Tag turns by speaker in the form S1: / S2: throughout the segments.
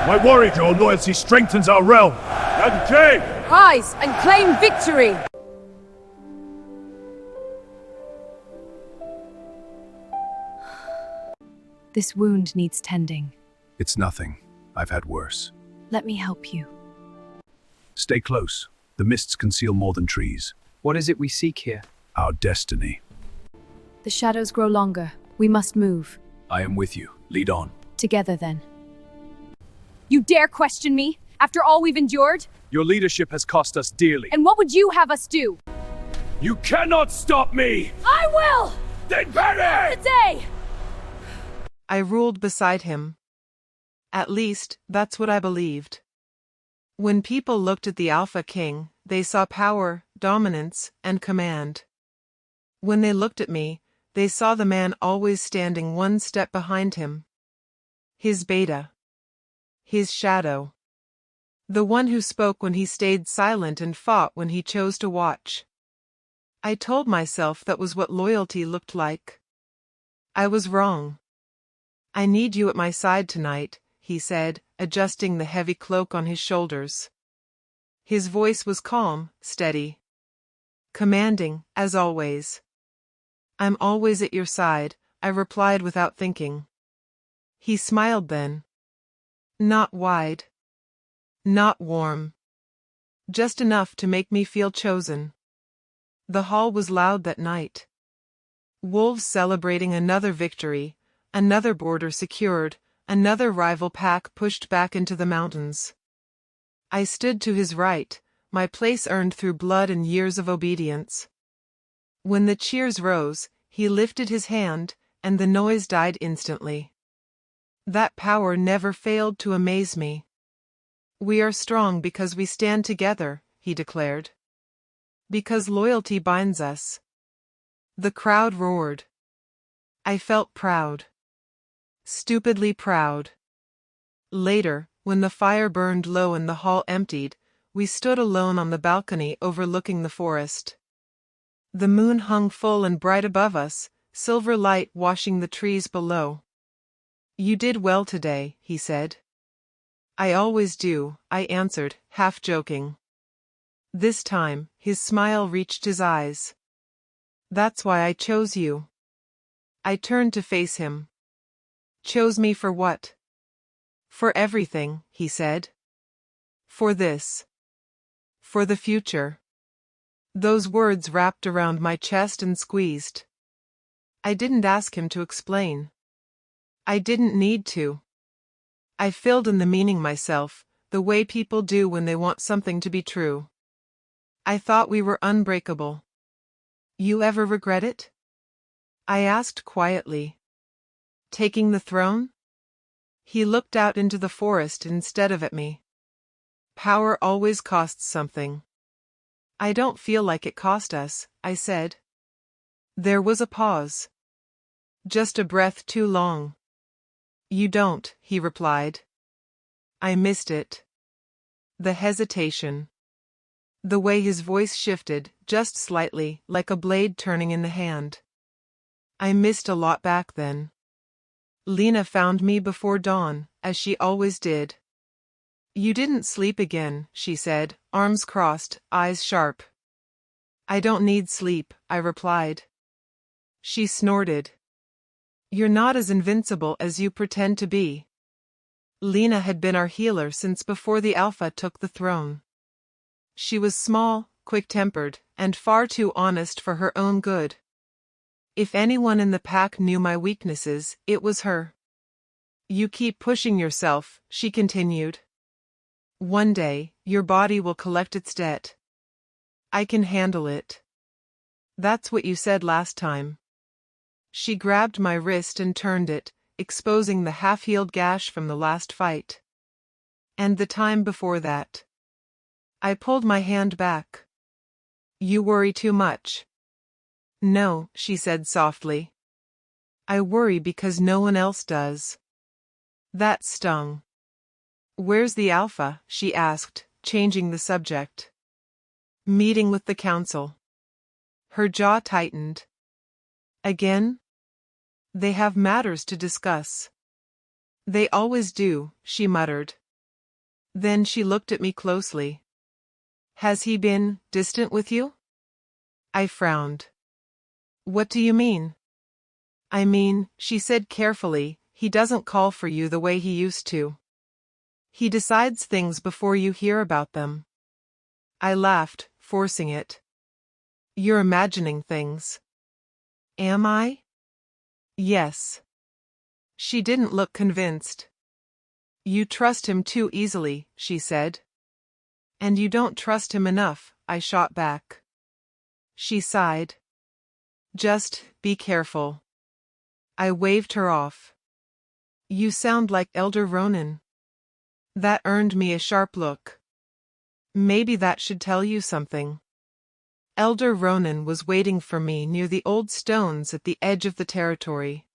S1: My worried your loyalty strengthens our realm. And Jay!
S2: Rise and claim victory! This wound needs tending.
S3: It's nothing. I've had worse.
S2: Let me help you.
S3: Stay close. The mists conceal more than trees.
S4: What is it we seek here?
S3: Our destiny.
S2: The shadows grow longer. We must move.
S3: I am with you. Lead on.
S2: Together, then. You dare question me? After all we've endured?
S1: Your leadership has cost us dearly.
S2: And what would you have us do?
S1: You cannot stop me!
S2: I will!
S1: Then perish!
S2: Today!
S5: I ruled beside him. At least, that's what I believed. When people looked at the Alpha King, they saw power, dominance, and command. When they looked at me, they saw the man always standing one step behind him. His beta. His shadow. The one who spoke when he stayed silent and fought when he chose to watch. I told myself that was what loyalty looked like. I was wrong. I need you at my side tonight, he said, adjusting the heavy cloak on his shoulders. His voice was calm, steady. Commanding, as always. I'm always at your side, I replied without thinking. He smiled then. Not wide. Not warm. Just enough to make me feel chosen. The hall was loud that night. Wolves celebrating another victory, another border secured, another rival pack pushed back into the mountains. I stood to his right, my place earned through blood and years of obedience. When the cheers rose, he lifted his hand, and the noise died instantly. That power never failed to amaze me. We are strong because we stand together, he declared. Because loyalty binds us. The crowd roared. I felt proud. Stupidly proud. Later, when the fire burned low and the hall emptied, we stood alone on the balcony overlooking the forest. The moon hung full and bright above us, silver light washing the trees below. You did well today, he said. I always do, I answered, half joking. This time, his smile reached his eyes. That's why I chose you. I turned to face him. Chose me for what? For everything, he said. For this. For the future. Those words wrapped around my chest and squeezed. I didn't ask him to explain. I didn't need to. I filled in the meaning myself, the way people do when they want something to be true. I thought we were unbreakable. You ever regret it? I asked quietly. Taking the throne? He looked out into the forest instead of at me. Power always costs something. I don't feel like it cost us, I said. There was a pause. Just a breath too long. You don't, he replied. I missed it. The hesitation. The way his voice shifted, just slightly, like a blade turning in the hand. I missed a lot back then. Lena found me before dawn, as she always did. You didn't sleep again, she said, arms crossed, eyes sharp. I don't need sleep, I replied. She snorted. You're not as invincible as you pretend to be. Lena had been our healer since before the Alpha took the throne. She was small, quick-tempered, and far too honest for her own good. If anyone in the pack knew my weaknesses, it was her. You keep pushing yourself, she continued. One day, your body will collect its debt. I can handle it. That's what you said last time. She grabbed my wrist and turned it, exposing the half-healed gash from the last fight. And the time before that. I pulled my hand back. You worry too much. No, she said softly. I worry because no one else does. That stung. Where's the Alpha? She asked, changing the subject. Meeting with the council. Her jaw tightened. Again? They have matters to discuss. They always do, she muttered. Then she looked at me closely. Has he been distant with you? I frowned. What do you mean? I mean, she said carefully, he doesn't call for you the way he used to. He decides things before you hear about them. I laughed, forcing it. You're imagining things. Am I? Yes. She didn't look convinced. You trust him too easily, she said. And you don't trust him enough, I shot back. She sighed. Just be careful. I waved her off. You sound like Elder Ronan. That earned me a sharp look. Maybe that should tell you something. Elder Ronan was waiting for me near the old stones at the edge of the territory.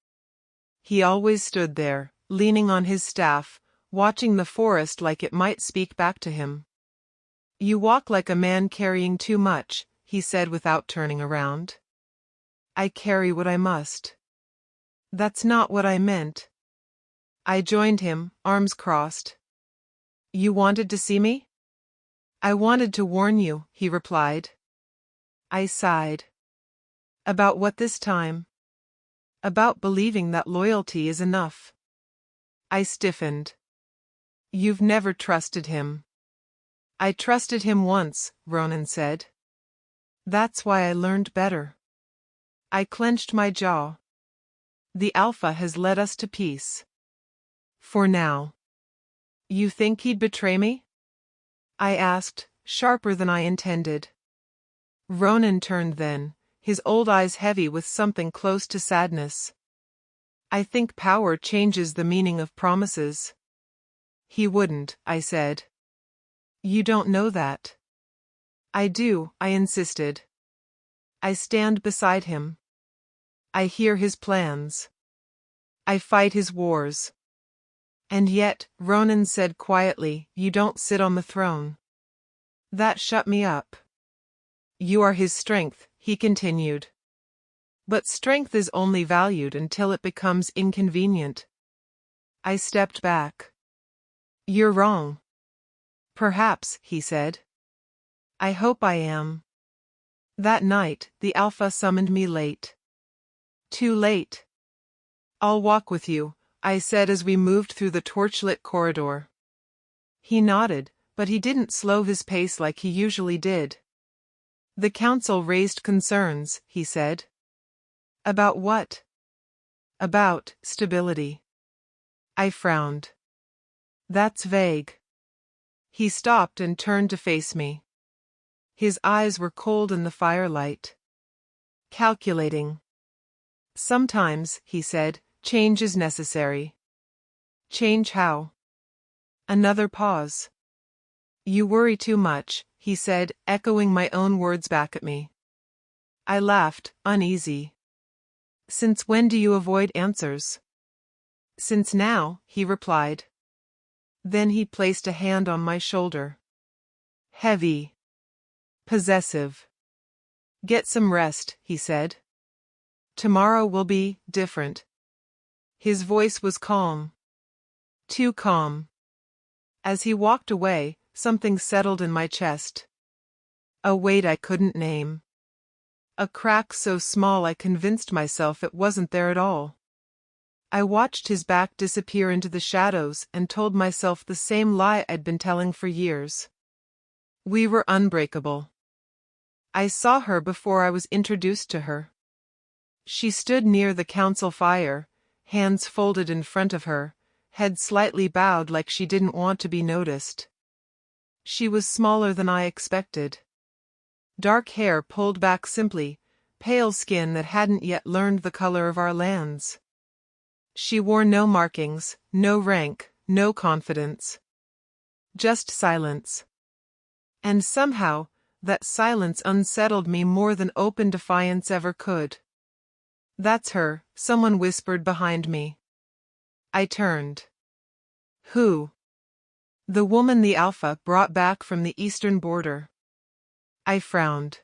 S5: He always stood there, leaning on his staff, watching the forest like it might speak back to him. You walk like a man carrying too much, he said without turning around. I carry what I must. That's not what I meant. I joined him, arms crossed. You wanted to see me? I wanted to warn you, he replied. I sighed. About what this time? About believing that loyalty is enough. I stiffened. You've never trusted him. I trusted him once, Ronan said. That's why I learned better. I clenched my jaw. The Alpha has led us to peace. For now. You think he'd betray me? I asked, sharper than I intended. Ronan turned then, his old eyes heavy with something close to sadness. I think power changes the meaning of promises. He wouldn't, I said. You don't know that. I do, I insisted. I stand beside him. I hear his plans. I fight his wars. And yet, Ronan said quietly, you don't sit on the throne. That shut me up. You are his strength, he continued. But strength is only valued until it becomes inconvenient. I stepped back. You're wrong. Perhaps, he said. I hope I am. That night, the Alpha summoned me late. Too late. I'll walk with you, I said as we moved through the torchlit corridor. He nodded, but he didn't slow his pace like he usually did. The council raised concerns, he said. About what? About stability. I frowned. That's vague. He stopped and turned to face me. His eyes were cold in the firelight. Calculating. Sometimes, he said, change is necessary. Change how? Another pause. You worry too much, he said, echoing my own words back at me. I laughed, uneasy. Since when do you avoid answers? Since now, he replied. Then he placed a hand on my shoulder. Heavy. Possessive. Get some rest, he said. Tomorrow will be different. His voice was calm. Too calm. As he walked away, something settled in my chest. A weight I couldn't name. A crack so small I convinced myself it wasn't there at all. I watched his back disappear into the shadows and told myself the same lie I'd been telling for years. We were unbreakable. I saw her before I was introduced to her. She stood near the council fire, hands folded in front of her, head slightly bowed like she didn't want to be noticed. She was smaller than I expected. Dark hair pulled back simply, pale skin that hadn't yet learned the color of our lands. She wore no markings, no rank, no confidence. Just silence. And somehow, that silence unsettled me more than open defiance ever could. That's her, someone whispered behind me. I turned. Who? The woman the Alpha brought back from the eastern border. I frowned.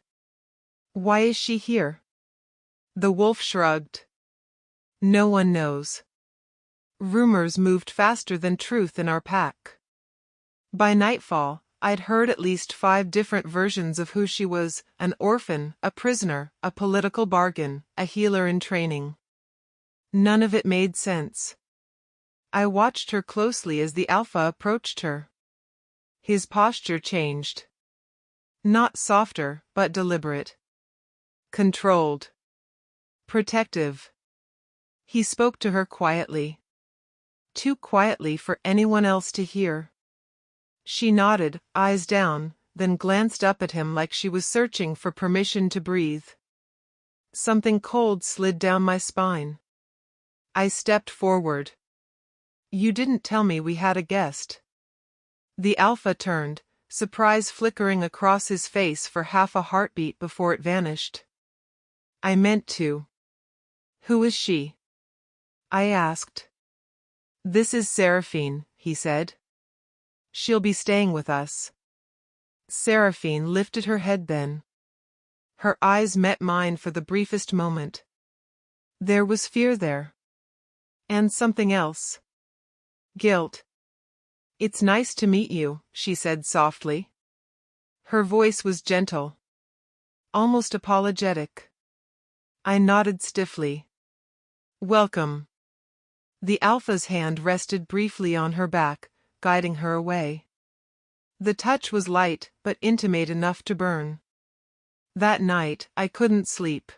S5: Why is she here? The wolf shrugged. No one knows. Rumors moved faster than truth in our pack. By nightfall, I'd heard at least 5 different versions of who she was: an orphan, a prisoner, a political bargain, a healer in training. None of it made sense. I watched her closely as the alpha approached her. His posture changed. Not softer, but deliberate. Controlled. Protective. He spoke to her quietly. Too quietly for anyone else to hear. She nodded, eyes down, then glanced up at him like she was searching for permission to breathe. Something cold slid down my spine. I stepped forward. "You didn't tell me we had a guest." The alpha turned, surprise flickering across his face for half a heartbeat before it vanished. "I meant to." "Who is she?" I asked. "This is Seraphine," he said. "She'll be staying with us." Seraphine lifted her head then. Her eyes met mine for the briefest moment. There was fear there. And something else. Guilt. "It's nice to meet you," she said softly. Her voice was gentle. Almost apologetic. I nodded stiffly. "Welcome." The alpha's hand rested briefly on her back, guiding her away. The touch was light, but intimate enough to burn. That night, I couldn't sleep.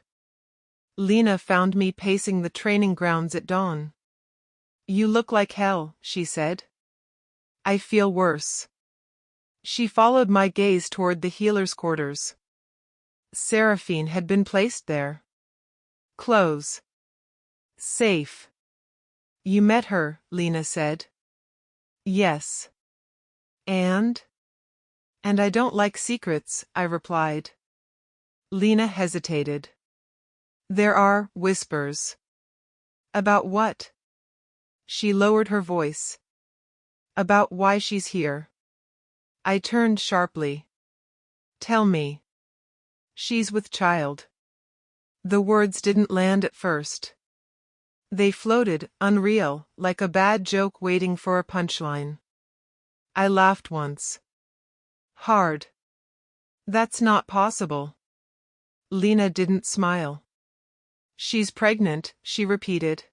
S5: Lena found me pacing the training grounds at dawn. "You look like hell," she said. "I feel worse." She followed my gaze toward the healer's quarters. Seraphine had been placed there. Close. Safe. "You met her," Lena said. "Yes." And I don't like secrets," I replied. Lena hesitated. "There are whispers." "About what?" She lowered her voice. "About why she's here." I turned sharply. "Tell me." "She's with child." The words didn't land at first. They floated, unreal, like a bad joke waiting for a punchline. I laughed once. Hard. "That's not possible." Lena didn't smile. "She's pregnant," she repeated.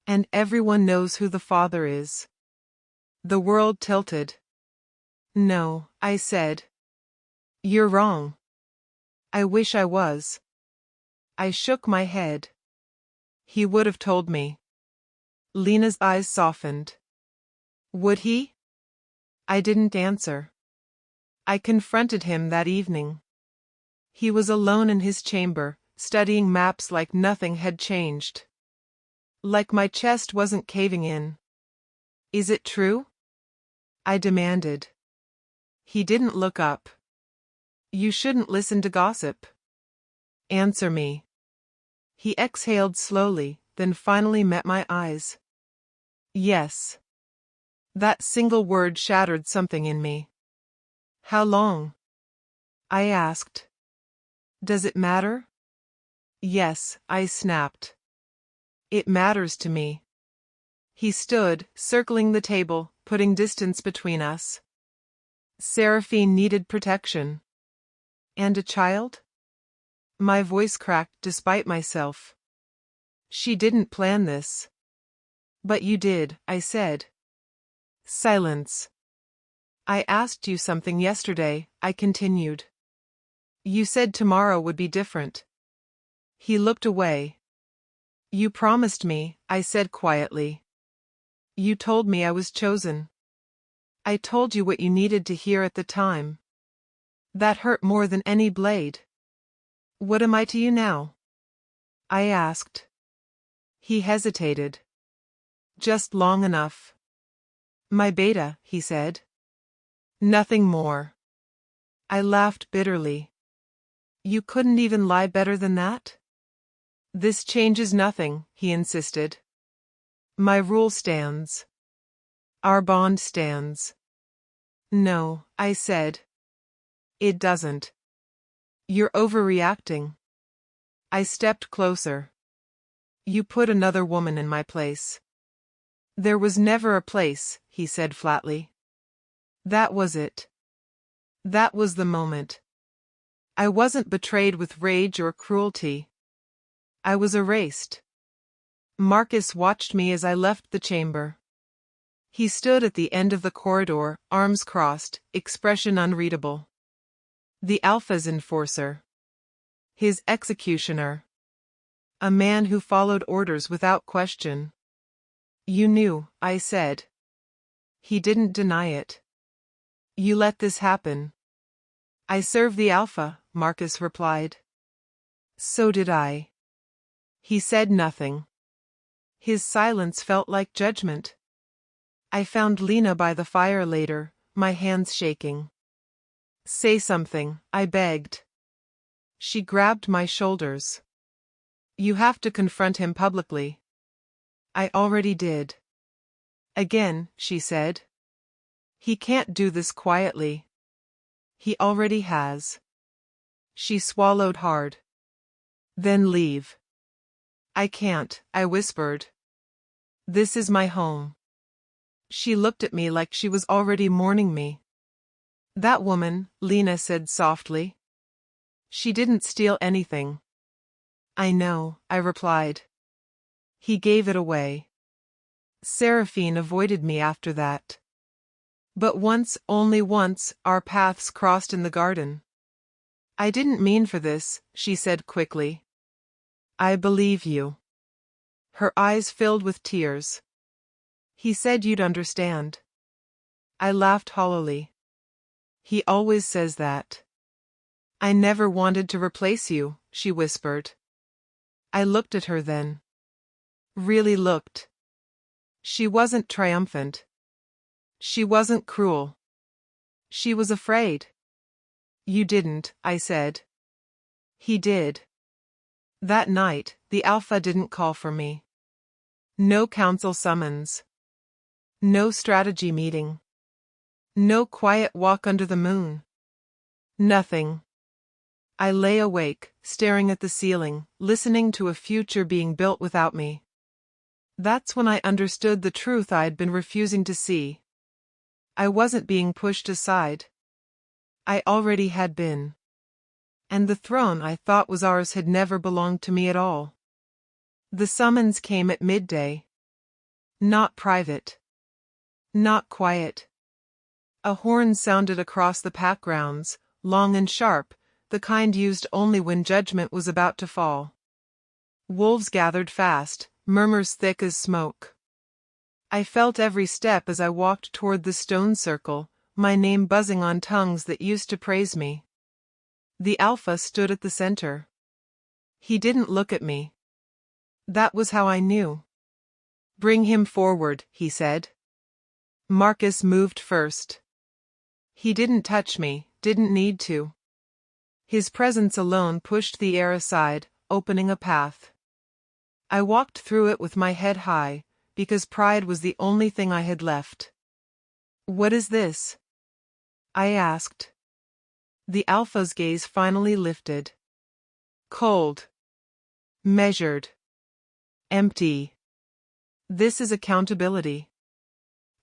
S5: "And everyone knows who the father is." The world tilted. "No," I said. "You're wrong." "I wish I was." I shook my head. "He would have told me." Lena's eyes softened. "Would he?" I didn't answer. I confronted him that evening. He was alone in his chamber, studying maps like nothing had changed. Like my chest wasn't caving in. "Is it true?" I demanded. He didn't look up. "You shouldn't listen to gossip." "Answer me." He exhaled slowly, then finally met my eyes. "Yes." That single word shattered something in me. "How long?" I asked. "Does it matter?" "Yes," I snapped. "It matters to me." He stood, circling the table, putting distance between us. Seraphine needed protection. And a child? My voice cracked despite myself. "She didn't plan this." "But you did," I said. Silence. "I asked you something yesterday," I continued. "You said tomorrow would be different." He looked away. "You promised me," I said quietly. "You told me I was chosen. I told you what you needed to hear at the time. That hurt more than any blade." "What am I to you now?" I asked. He hesitated. "Just long enough." "My beta," he said. "Nothing more." I laughed bitterly. "You couldn't even lie better than that?" "This changes nothing," he insisted. "My rule stands. Our bond stands." "No," I said. "It doesn't. You're overreacting." I stepped closer. "You put another woman in my place." "There was never a place," he said flatly. That was it. That was the moment. I wasn't betrayed with rage or cruelty. I was erased. Marcus watched me as I left the chamber. He stood at the end of the corridor, arms crossed, expression unreadable. The Alpha's enforcer. His executioner. A man who followed orders without question. You knew, I said. He didn't deny it. You let this happen. I serve the Alpha, Marcus replied. So did I. He said nothing. His silence felt like judgment. I found Lena by the fire later, my hands shaking. Say something, I begged. She grabbed my shoulders. You have to confront him publicly. I already did. Again, she said. He can't do this quietly. He already has. She swallowed hard. Then leave. I can't, I whispered. This is my home. She looked at me like she was already mourning me. That woman, Lena said softly. She didn't steal anything. I know, I replied. He gave it away. Seraphine avoided me after that. But once, only once, our paths crossed in the garden. I didn't mean for this, she said quickly. I believe you. Her eyes filled with tears. He said you'd understand. I laughed hollowly. He always says that. I never wanted to replace you, she whispered. I looked at her then. Really looked. She wasn't triumphant. She wasn't cruel. She was afraid. You didn't, I said. He did. That night, the Alpha didn't call for me. No council summons. No strategy meeting. No quiet walk under the moon. Nothing. I lay awake, staring at the ceiling, listening to a future being built without me. That's when I understood the truth I'd been refusing to see. I wasn't being pushed aside. I already had been. And the throne I thought was ours had never belonged to me at all. The summons came at midday. Not private. Not quiet. A horn sounded across the pack grounds, long and sharp, the kind used only when judgment was about to fall. Wolves gathered fast, murmurs thick as smoke. I felt every step as I walked toward the stone circle, my name buzzing on tongues that used to praise me. The Alpha stood at the center. He didn't look at me. That was how I knew. Bring him forward, he said. Marcus moved first. He didn't touch me, didn't need to. His presence alone pushed the air aside, opening a path. I walked through it with my head high, because pride was the only thing I had left. What is this? I asked. The Alpha's gaze finally lifted. Cold. Measured. Empty. This is accountability.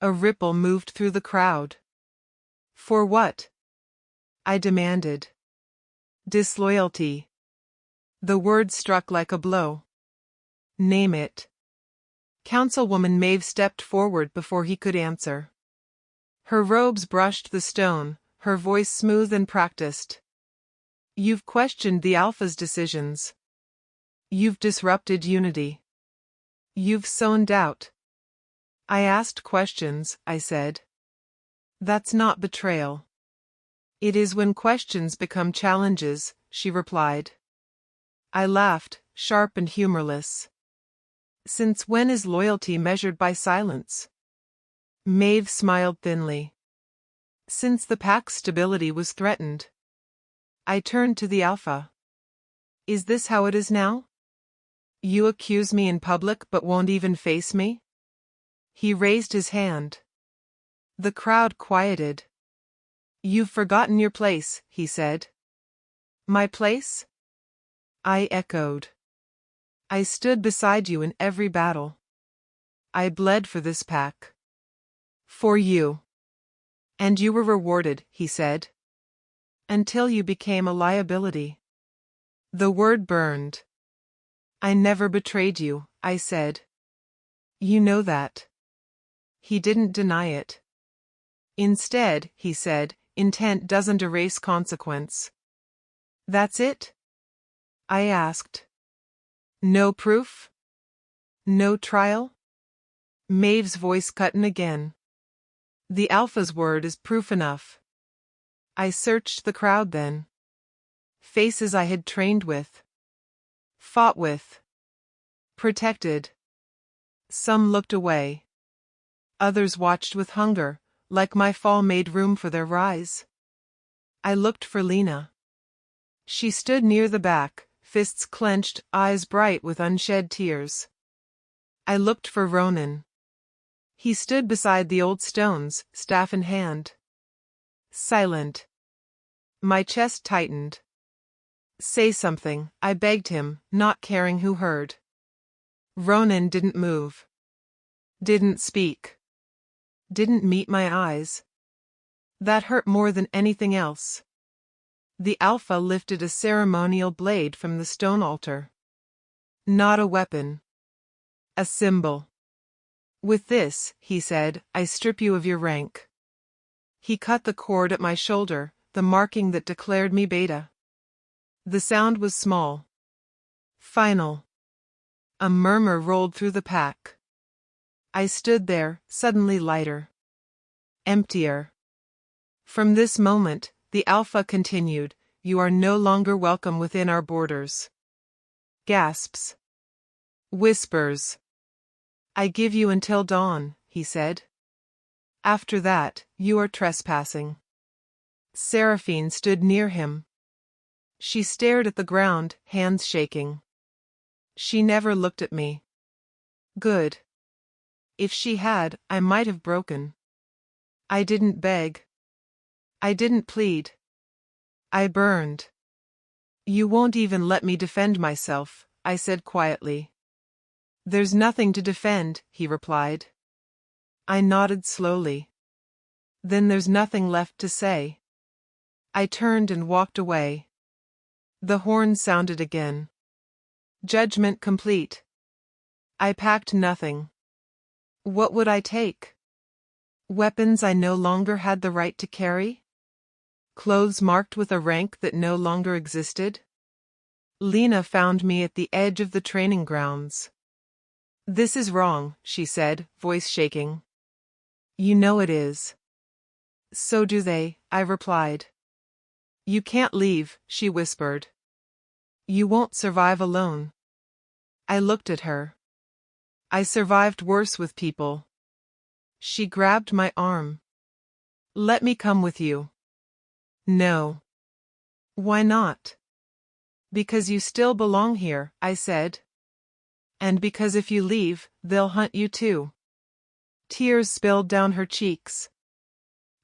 S5: A ripple moved through the crowd. For what? I demanded. Disloyalty. The word struck like a blow. Name it. Councilwoman Maeve stepped forward before he could answer. Her robes brushed the stone, her voice smooth and practiced. You've questioned the Alpha's decisions. You've disrupted unity. You've sown doubt. I asked questions, I said. That's not betrayal. It is when questions become challenges, she replied. I laughed, sharp and humorless. Since when is loyalty measured by silence? Maeve smiled thinly. Since the pack's stability was threatened. I turned to the Alpha. Is this how it is now? You accuse me in public but won't even face me? He raised his hand. The crowd quieted. You've forgotten your place, he said. My place? I echoed. I stood beside you in every battle. I bled for this pack. For you. And you were rewarded, he said. Until you became a liability. The word burned. I never betrayed you, I said. You know that. He didn't deny it. Instead, he said, intent doesn't erase consequence. That's it? I asked. No proof? No trial? Maeve's voice cut in again. The Alpha's word is proof enough. I searched the crowd then. Faces I had trained with. Fought with. Protected. Some looked away. Others watched with hunger, like my fall made room for their rise. I looked for Lena. She stood near the back, fists clenched, eyes bright with unshed tears. I looked for Ronan. He stood beside the old stones, staff in hand. Silent. My chest tightened. Say something, I begged him, not caring who heard. Ronan didn't move. Didn't speak. Didn't meet my eyes. That hurt more than anything else. The Alpha lifted a ceremonial blade from the stone altar. Not a weapon. A symbol. With this, he said, I strip you of your rank. He cut the cord at my shoulder, the marking that declared me beta. The sound was small. Final. A murmur rolled through the pack. I stood there, suddenly lighter. Emptier. From this moment, the Alpha continued, you are no longer welcome within our borders. Gasps. Whispers. I give you until dawn, he said. After that, you are trespassing. Seraphine stood near him. She stared at the ground, hands shaking. She never looked at me. Good. If she had, I might have broken. I didn't beg. I didn't plead. I burned. You won't even let me defend myself, I said quietly. There's nothing to defend, he replied. I nodded slowly. Then there's nothing left to say. I turned and walked away. The horn sounded again. Judgment complete. I packed nothing. What would I take? Weapons I no longer had the right to carry? Clothes marked with a rank that no longer existed? Lena found me at the edge of the training grounds. This is wrong, she said, voice shaking. You know it is. So do they, I replied. You can't leave, she whispered. You won't survive alone. I looked at her. I survived worse with people. She grabbed my arm. Let me come with you. No. Why not? Because you still belong here, I said. And because if you leave, they'll hunt you too. Tears spilled down her cheeks.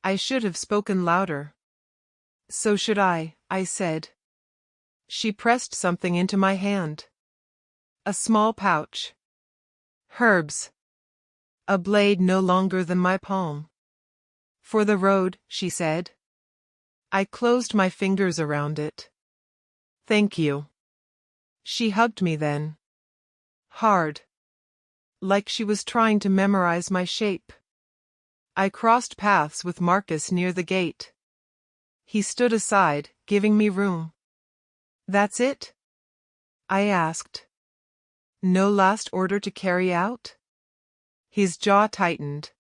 S5: I should have spoken louder. So should I said. She pressed something into my hand. A small pouch. Herbs. A blade no longer than my palm. For the road, she said. I closed my fingers around it. Thank you. She hugged me then. Hard. Like she was trying to memorize my shape. I crossed paths with Marcus near the gate. He stood aside, giving me room. That's it? I asked. No last order to carry out? His jaw tightened.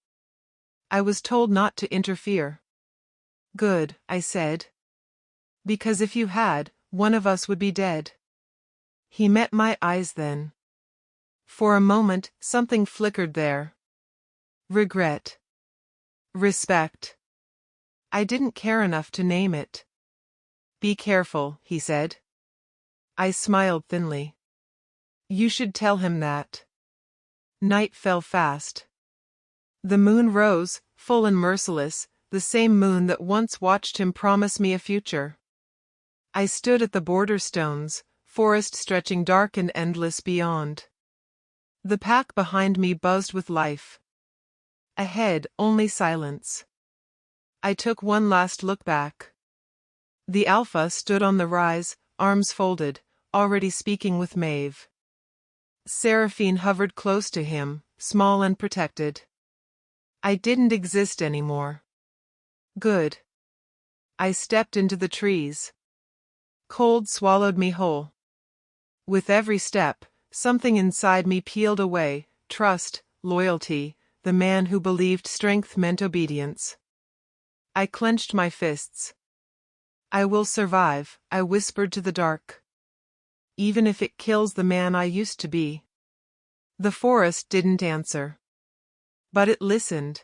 S5: I was told not to interfere. Good, I said. Because if you had, one of us would be dead. He met my eyes then. For a moment, something flickered there. Regret. Respect. I didn't care enough to name it. Be careful, he said. I smiled thinly. You should tell him that. Night fell fast. The moon rose, full and merciless, the same moon that once watched him promise me a future. I stood at the border stones, forest stretching dark and endless beyond. The pack behind me buzzed with life. Ahead, only silence. I took one last look back. The Alpha stood on the rise, arms folded, already speaking with Maeve. Seraphine hovered close to him, small and protected. I didn't exist anymore. Good. I stepped into the trees. Cold swallowed me whole. With every step, something inside me peeled away: trust, loyalty, the man who believed strength meant obedience. I clenched my fists. I will survive, I whispered to the dark. Even if it kills the man I used to be. The forest didn't answer. But it listened.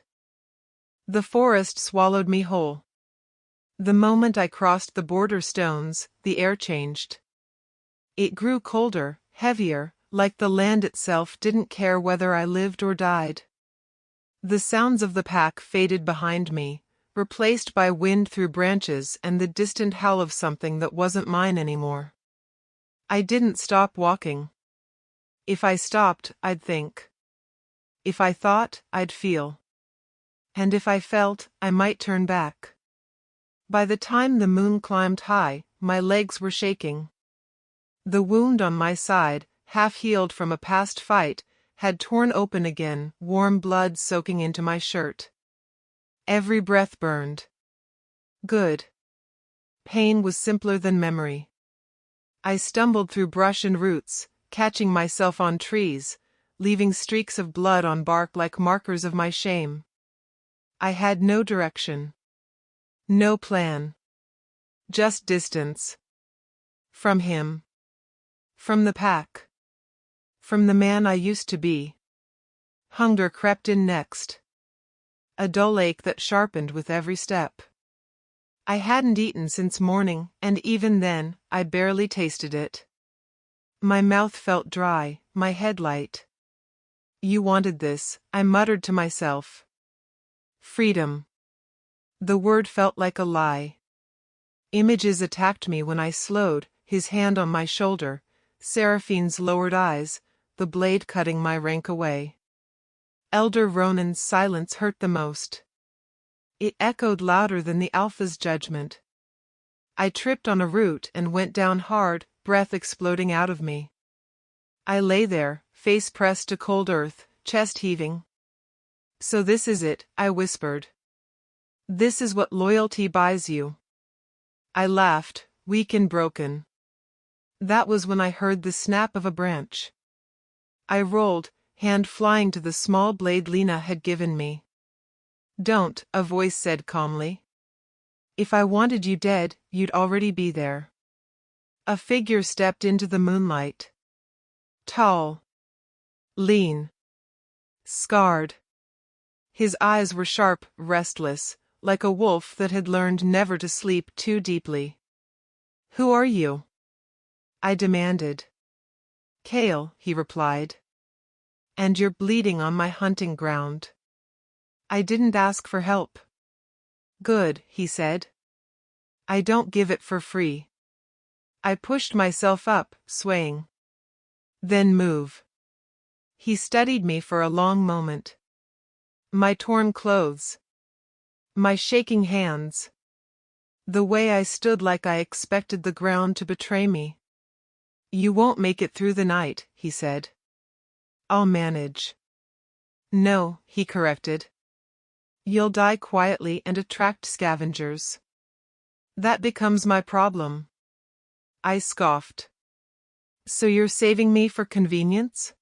S5: The forest swallowed me whole. The moment I crossed the border stones, the air changed. It grew colder, heavier, like the land itself didn't care whether I lived or died. The sounds of the pack faded behind me, replaced by wind through branches and the distant howl of something that wasn't mine anymore. I didn't stop walking. If I stopped, I'd think. If I thought, I'd feel. And if I felt, I might turn back. By the time the moon climbed high, my legs were shaking. The wound on my side, half healed from a past fight, had torn open again, warm blood soaking into my shirt. Every breath burned. Good. Pain was simpler than memory. I stumbled through brush and roots, catching myself on trees, leaving streaks of blood on bark like markers of my shame. I had no direction. No plan. Just distance. From him. From the pack. From the man I used to be. Hunger crept in next. A dull ache that sharpened with every step. I hadn't eaten since morning, and even then, I barely tasted it. My mouth felt dry, my head light. You wanted this, I muttered to myself. Freedom. The word felt like a lie. Images attacked me when I slowed, his hand on my shoulder, Seraphine's lowered eyes, the blade cutting my rank away. Elder Ronan's silence hurt the most. It echoed louder than the Alpha's judgment. I tripped on a root and went down hard, breath exploding out of me. I lay there, face pressed to cold earth, chest heaving. So this is it, I whispered. This is what loyalty buys you. I laughed, weak and broken. That was when I heard the snap of a branch. I rolled, hand flying to the small blade Lena had given me. Don't, a voice said calmly. If I wanted you dead, you'd already be there. A figure stepped into the moonlight. Tall. Lean. Scarred. His eyes were sharp, restless, like a wolf that had learned never to sleep too deeply. Who are you? I demanded. Kale, he replied. And you're bleeding on my hunting ground. I didn't ask for help. Good, he said. I don't give it for free. I pushed myself up, swaying. Then move. He studied me for a long moment. My torn clothes. My shaking hands. The way I stood like I expected the ground to betray me. You won't make it through the night, he said. I'll manage. No, he corrected. You'll die quietly and attract scavengers. That becomes my problem. I scoffed. So you're saving me for convenience?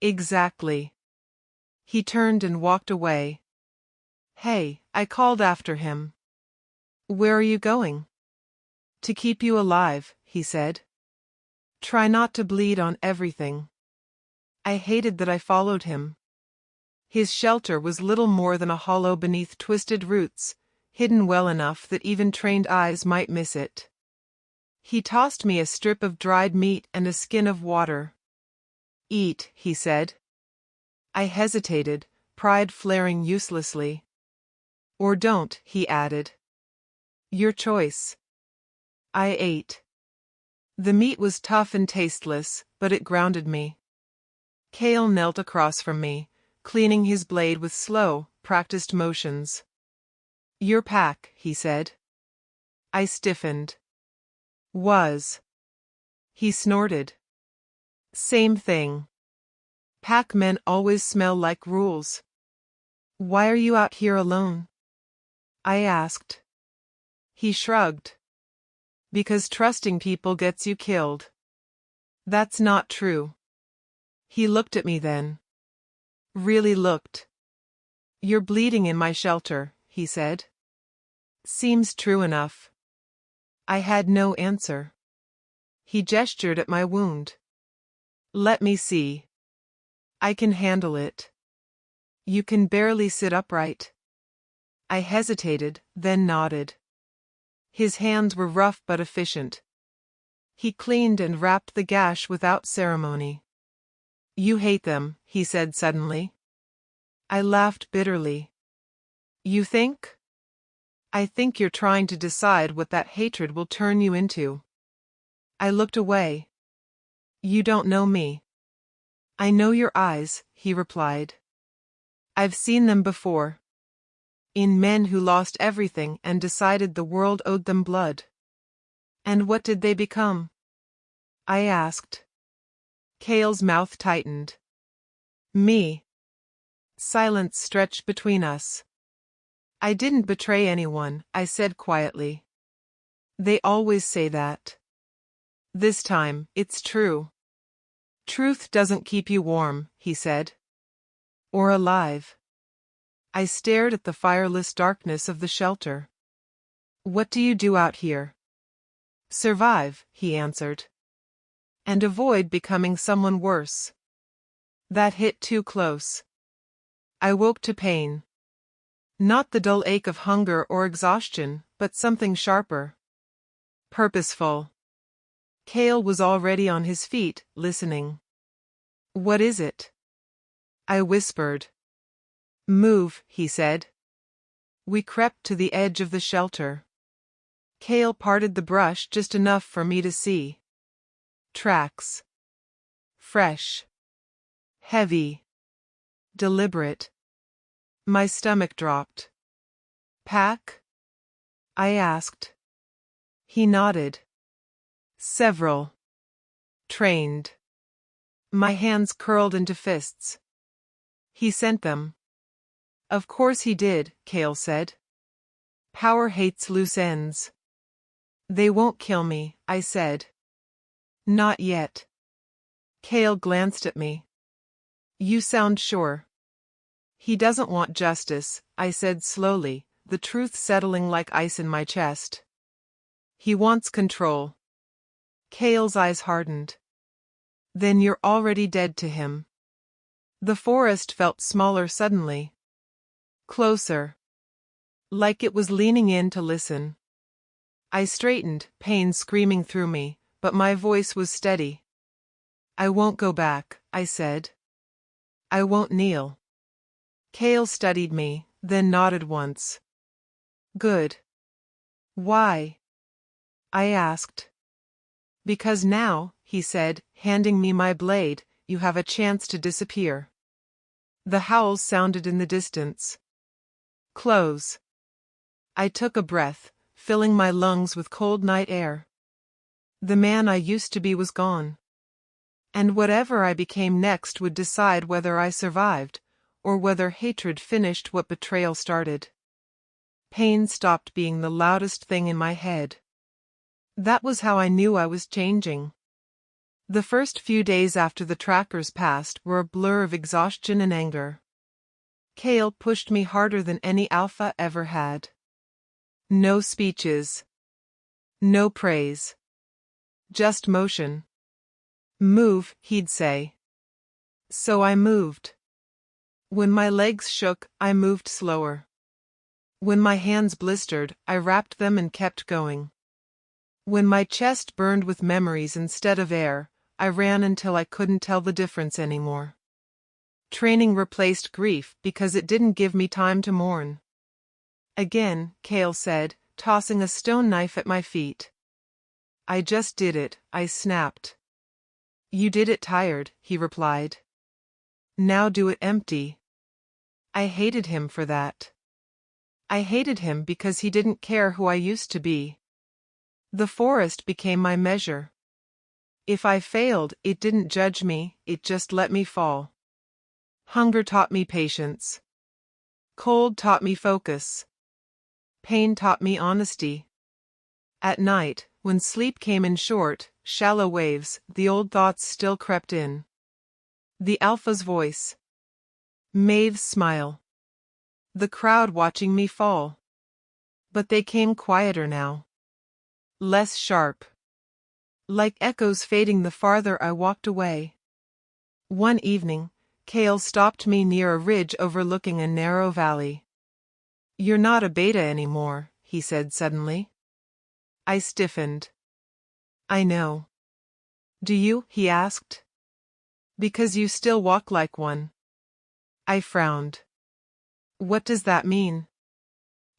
S5: Exactly. He turned and walked away. Hey, I called after him. Where are you going? To keep you alive, he said. Try not to bleed on everything. I hated that I followed him. His shelter was little more than a hollow beneath twisted roots, hidden well enough that even trained eyes might miss it. He tossed me a strip of dried meat and a skin of water. Eat, he said. I hesitated, pride flaring uselessly. Or don't, he added. Your choice. I ate. The meat was tough and tasteless, but it grounded me. Kale knelt across from me, cleaning his blade with slow, practiced motions. Your pack, he said. I stiffened. Was. He snorted. Same thing. Pack men always smell like rules. Why are you out here alone? I asked. He shrugged. Because trusting people gets you killed. That's not true. He looked at me then. Really looked. You're bleeding in my shelter, he said. Seems true enough. I had no answer. He gestured at my wound. Let me see. I can handle it. You can barely sit upright. I hesitated, then nodded. His hands were rough but efficient. He cleaned and wrapped the gash without ceremony. You hate them, he said suddenly. I laughed bitterly. You think? I think you're trying to decide what that hatred will turn you into. I looked away. You don't know me. I know your eyes, he replied. I've seen them before. In men who lost everything and decided the world owed them blood. And what did they become? I asked. Kale's mouth tightened. Me. Silence stretched between us. I didn't betray anyone, I said quietly. They always say that. This time, it's true. Truth doesn't keep you warm, he said. Or alive. I stared at the fireless darkness of the shelter. What do you do out here? Survive, he answered. And avoid becoming someone worse. That hit too close. I woke to pain. Not the dull ache of hunger or exhaustion, but something sharper. Purposeful. Kale was already on his feet, listening. What is it? I whispered. Move, he said. We crept to the edge of the shelter. Kale parted the brush just enough for me to see. Tracks. Fresh. Heavy. Deliberate. My stomach dropped. Pack? I asked. He nodded. Several. Trained. My hands curled into fists. He sent them. Of course he did, Kale said. Power hates loose ends. They won't kill me, I said. Not yet. Kale glanced at me. You sound sure. He doesn't want justice, I said slowly, the truth settling like ice in my chest. He wants control. Kale's eyes hardened. Then you're already dead to him. The forest felt smaller suddenly. Closer. Like it was leaning in to listen. I straightened, pain screaming through me, but my voice was steady. I won't go back, I said. I won't kneel. Kale studied me, then nodded once. Good. Why? I asked. Because now, he said, handing me my blade, you have a chance to disappear. The howls sounded in the distance. Close. I took a breath, filling my lungs with cold night air. The man I used to be was gone. And whatever I became next would decide whether I survived, or whether hatred finished what betrayal started. Pain stopped being the loudest thing in my head. That was how I knew I was changing. The first few days after the trackers passed were a blur of exhaustion and anger. Kale pushed me harder than any alpha ever had. No speeches. No praise. Just motion. Move, he'd say. So I moved. When my legs shook, I moved slower. When my hands blistered, I wrapped them and kept going. When my chest burned with memories instead of air, I ran until I couldn't tell the difference anymore. Training replaced grief because it didn't give me time to mourn. Again, Kale said, tossing a stone knife at my feet. I just did it, I snapped. You did it tired, he replied. Now do it empty. I hated him for that. I hated him because he didn't care who I used to be. The forest became my measure. If I failed, it didn't judge me, it just let me fall. Hunger taught me patience. Cold taught me focus. Pain taught me honesty. At night, when sleep came in short, shallow waves, the old thoughts still crept in. The alpha's voice. Maeve's smile. The crowd watching me fall. But they came quieter now. Less sharp. Like echoes fading the farther I walked away. One evening, Kale stopped me near a ridge overlooking a narrow valley. "You're not a beta anymore," he said suddenly. I stiffened. "I know." "Do you?" he asked. "Because you still walk like one." I frowned. "What does that mean?"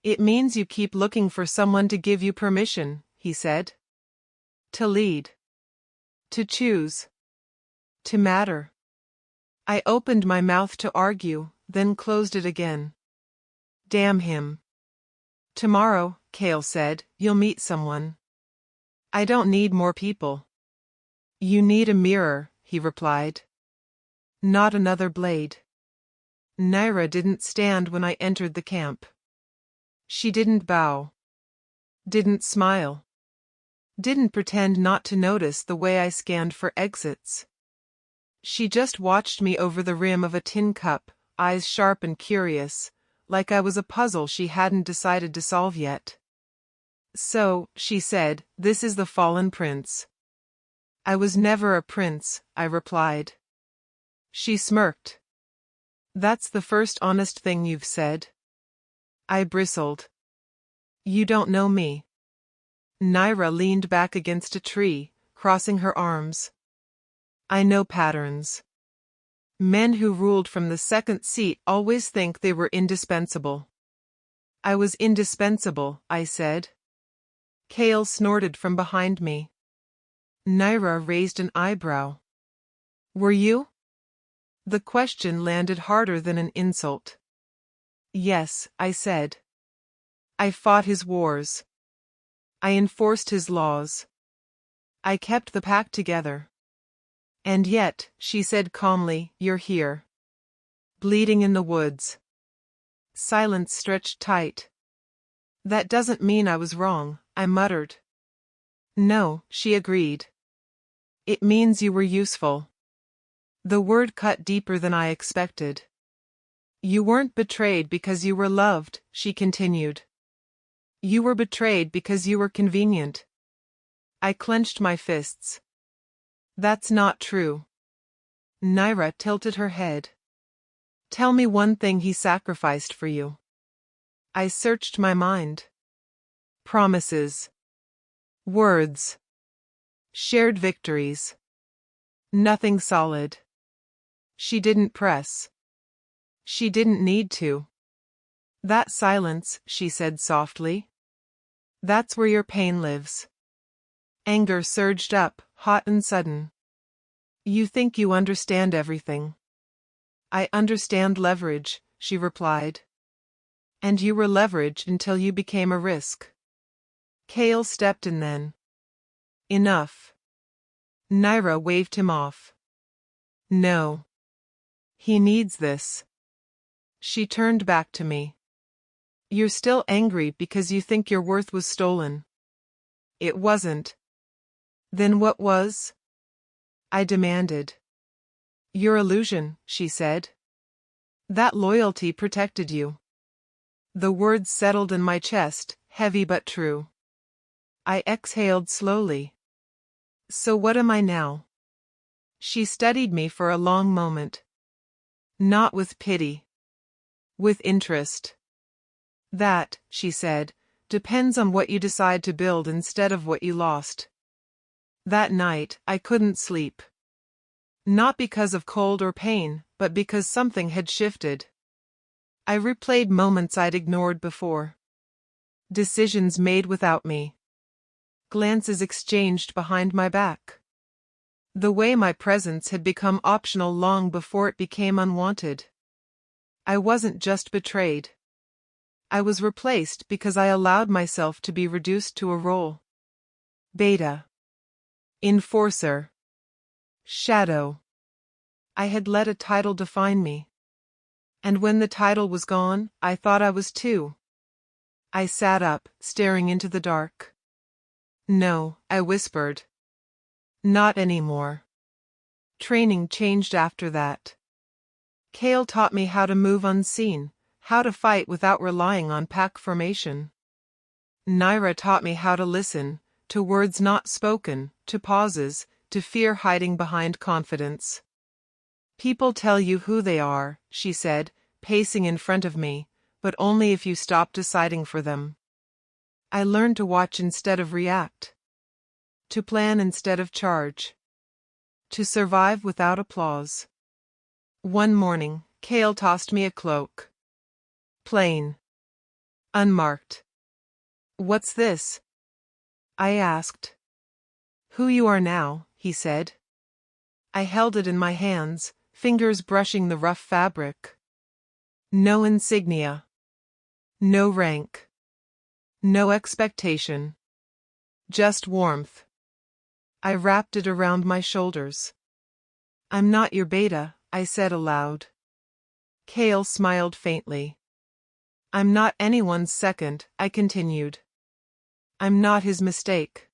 S5: "It means you keep looking for someone to give you permission," he said. "To lead. To choose. To matter." I opened my mouth to argue, then closed it again. Damn him. "Tomorrow," Kale said, "you'll meet someone." "I don't need more people." "You need a mirror," he replied. "Not another blade." Naira didn't stand when I entered the camp. She didn't bow. Didn't smile. Didn't pretend not to notice the way I scanned for exits. She just watched me over the rim of a tin cup, eyes sharp and curious, like I was a puzzle she hadn't decided to solve yet. "So," she said, "this is the fallen prince." "I was never a prince," I replied. She smirked. "That's the first honest thing you've said." I bristled. "You don't know me." Naira leaned back against a tree, crossing her arms. "I know patterns. Men who ruled from the second seat always think they were indispensable." "I was indispensable," I said. Kale snorted from behind me. Naira raised an eyebrow. "Were you?" The question landed harder than an insult. "Yes," I said. "I fought his wars. I enforced his laws. I kept the pack together." "And yet," she said calmly, "you're here. Bleeding in the woods." Silence stretched tight. "That doesn't mean I was wrong," I muttered. "No," she agreed. "It means you were useful." The word cut deeper than I expected. "You weren't betrayed because you were loved," she continued. "You were betrayed because you were convenient." I clenched my fists. "That's not true." Naira tilted her head. "Tell me one thing he sacrificed for you." I searched my mind. Promises. Words. Shared victories. Nothing solid. She didn't press. She didn't need to. "That silence," she said softly. "That's where your pain lives." Anger surged up, hot and sudden. "You think you understand everything." "I understand leverage," she replied. "And you were leverage until you became a risk." Kale stepped in then. "Enough." Naira waved him off. "No. He needs this." She turned back to me. "You're still angry because you think your worth was stolen." "It wasn't." "Then what was?" I demanded. "Your illusion," she said. "That loyalty protected you." The words settled in my chest, heavy but true. I exhaled slowly. "So what am I now?" She studied me for a long moment. "Not with pity. With interest." "That," she said, "depends on what you decide to build instead of what you lost." That night, I couldn't sleep. Not because of cold or pain, but because something had shifted. I replayed moments I'd ignored before. Decisions made without me. Glances exchanged behind my back. The way my presence had become optional long before it became unwanted. I wasn't just betrayed. I was replaced because I allowed myself to be reduced to a role. Beta. Enforcer. Shadow. I had let a title define me. And when the title was gone, I thought I was too. I sat up, staring into the dark. No, I whispered. Not anymore. Training changed after that. Kale taught me how to move unseen, how to fight without relying on pack formation. Naira taught me how to listen, to words not spoken, to pauses, to fear hiding behind confidence. People tell you who they are, she said, pacing in front of me, but only if you stop deciding for them. I learned to watch instead of react. To plan instead of charge. To survive without applause. One morning, Kale tossed me a cloak. Plain. Unmarked. What's this? I asked. Who you are now, he said. I held it in my hands, fingers brushing the rough fabric. No insignia. No rank. No expectation. Just warmth. I wrapped it around my shoulders. I'm not your beta, I said aloud. Kale smiled faintly. I'm not anyone's second, I continued. I'm not his mistake.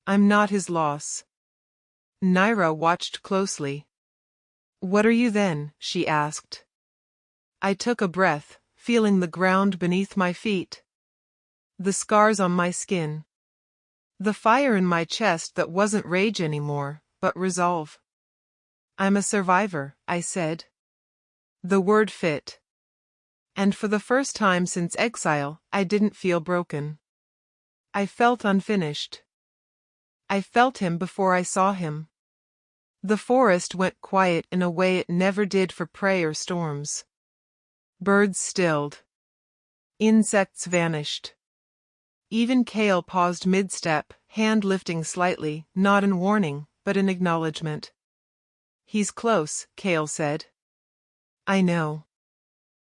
S5: I'm not his loss. Naira watched closely. What are you then? She asked. I took a breath, feeling the ground beneath my feet. The scars on my skin. The fire in my chest that wasn't rage anymore, but resolve. I'm a survivor, I said. The word fit. And for the first time since exile, I didn't feel broken. I felt unfinished. I felt him before I saw him. The forest went quiet in a way it never did for prey or storms. Birds stilled. Insects vanished. Even Kale paused mid-step, hand lifting slightly, not in warning, but in acknowledgement. He's close, Kale said. I know.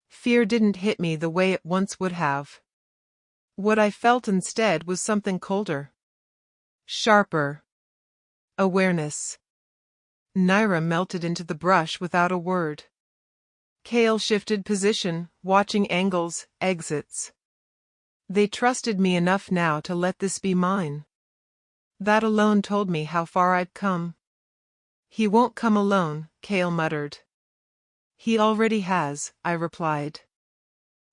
S5: Fear didn't hit me the way it once would have. What I felt instead was something colder. Sharper. Awareness. Naira melted into the brush without a word. Kale shifted position, watching angles, exits. They trusted me enough now to let this be mine. That alone told me how far I'd come. He won't come alone, Kale muttered. He already has, I replied.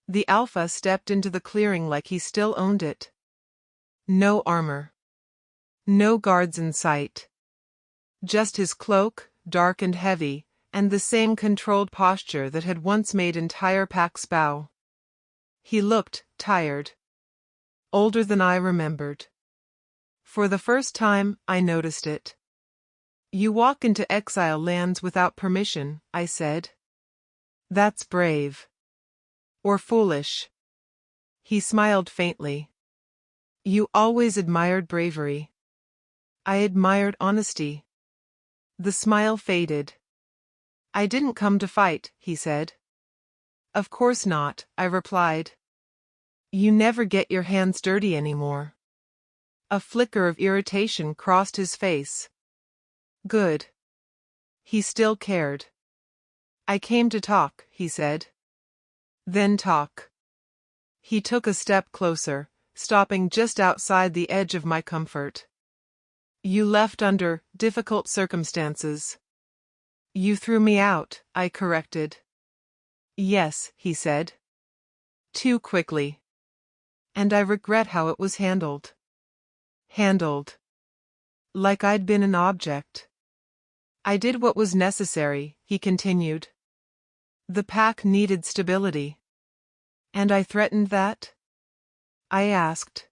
S5: The Alpha stepped into the clearing like he still owned it. No armor. No guards in sight. Just his cloak, dark and heavy, and the same controlled posture that had once made entire packs bow. He looked tired. Older than I remembered. For the first time, I noticed it. You walk into exile lands without permission, I said. That's brave. Or foolish. He smiled faintly. You always admired bravery. I admired honesty. The smile faded. I didn't come to fight, he said. Of course not, I replied. You never get your hands dirty anymore. A flicker of irritation crossed his face. Good. He still cared. I came to talk, he said. Then talk. He took a step closer, stopping just outside the edge of my comfort. You left under difficult circumstances. You threw me out, I corrected. Yes, he said. Too quickly. And I regret how it was handled. Handled. Like I'd been an object. I did what was necessary, he continued. The pack needed stability. And I threatened that? I asked.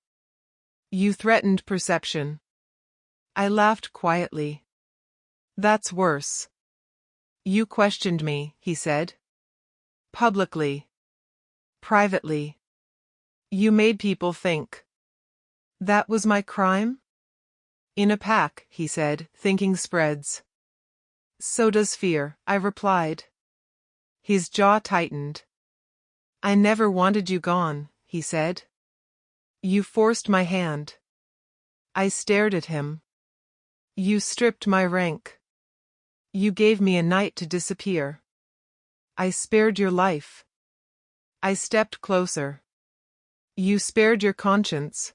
S5: You threatened perception. I laughed quietly. That's worse. You questioned me, he said. Publicly. Privately. You made people think. That was my crime? In a pack, he said, thinking spreads. So does fear, I replied. His jaw tightened. I never wanted you gone, he said. You forced my hand. I stared at him. You stripped my rank. You gave me a night to disappear. I spared your life. I stepped closer. You spared your conscience.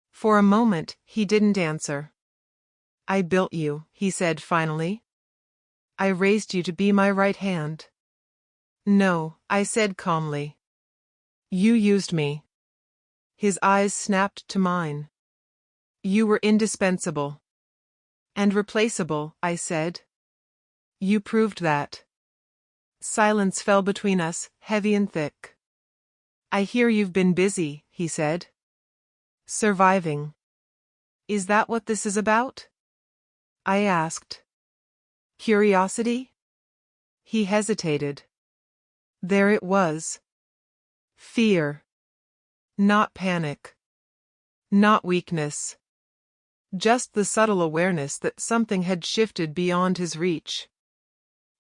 S5: For a moment, he didn't answer. I built you, he said finally. I raised you to be my right hand. No, I said calmly. You used me. His eyes snapped to mine. You were indispensable. And replaceable, I said. You proved that. Silence fell between us, heavy and thick. I hear you've been busy, he said. Surviving. Is that what this is about? I asked. Curiosity? He hesitated. There it was. Fear. Not panic. Not weakness. Just the subtle awareness that something had shifted beyond his reach.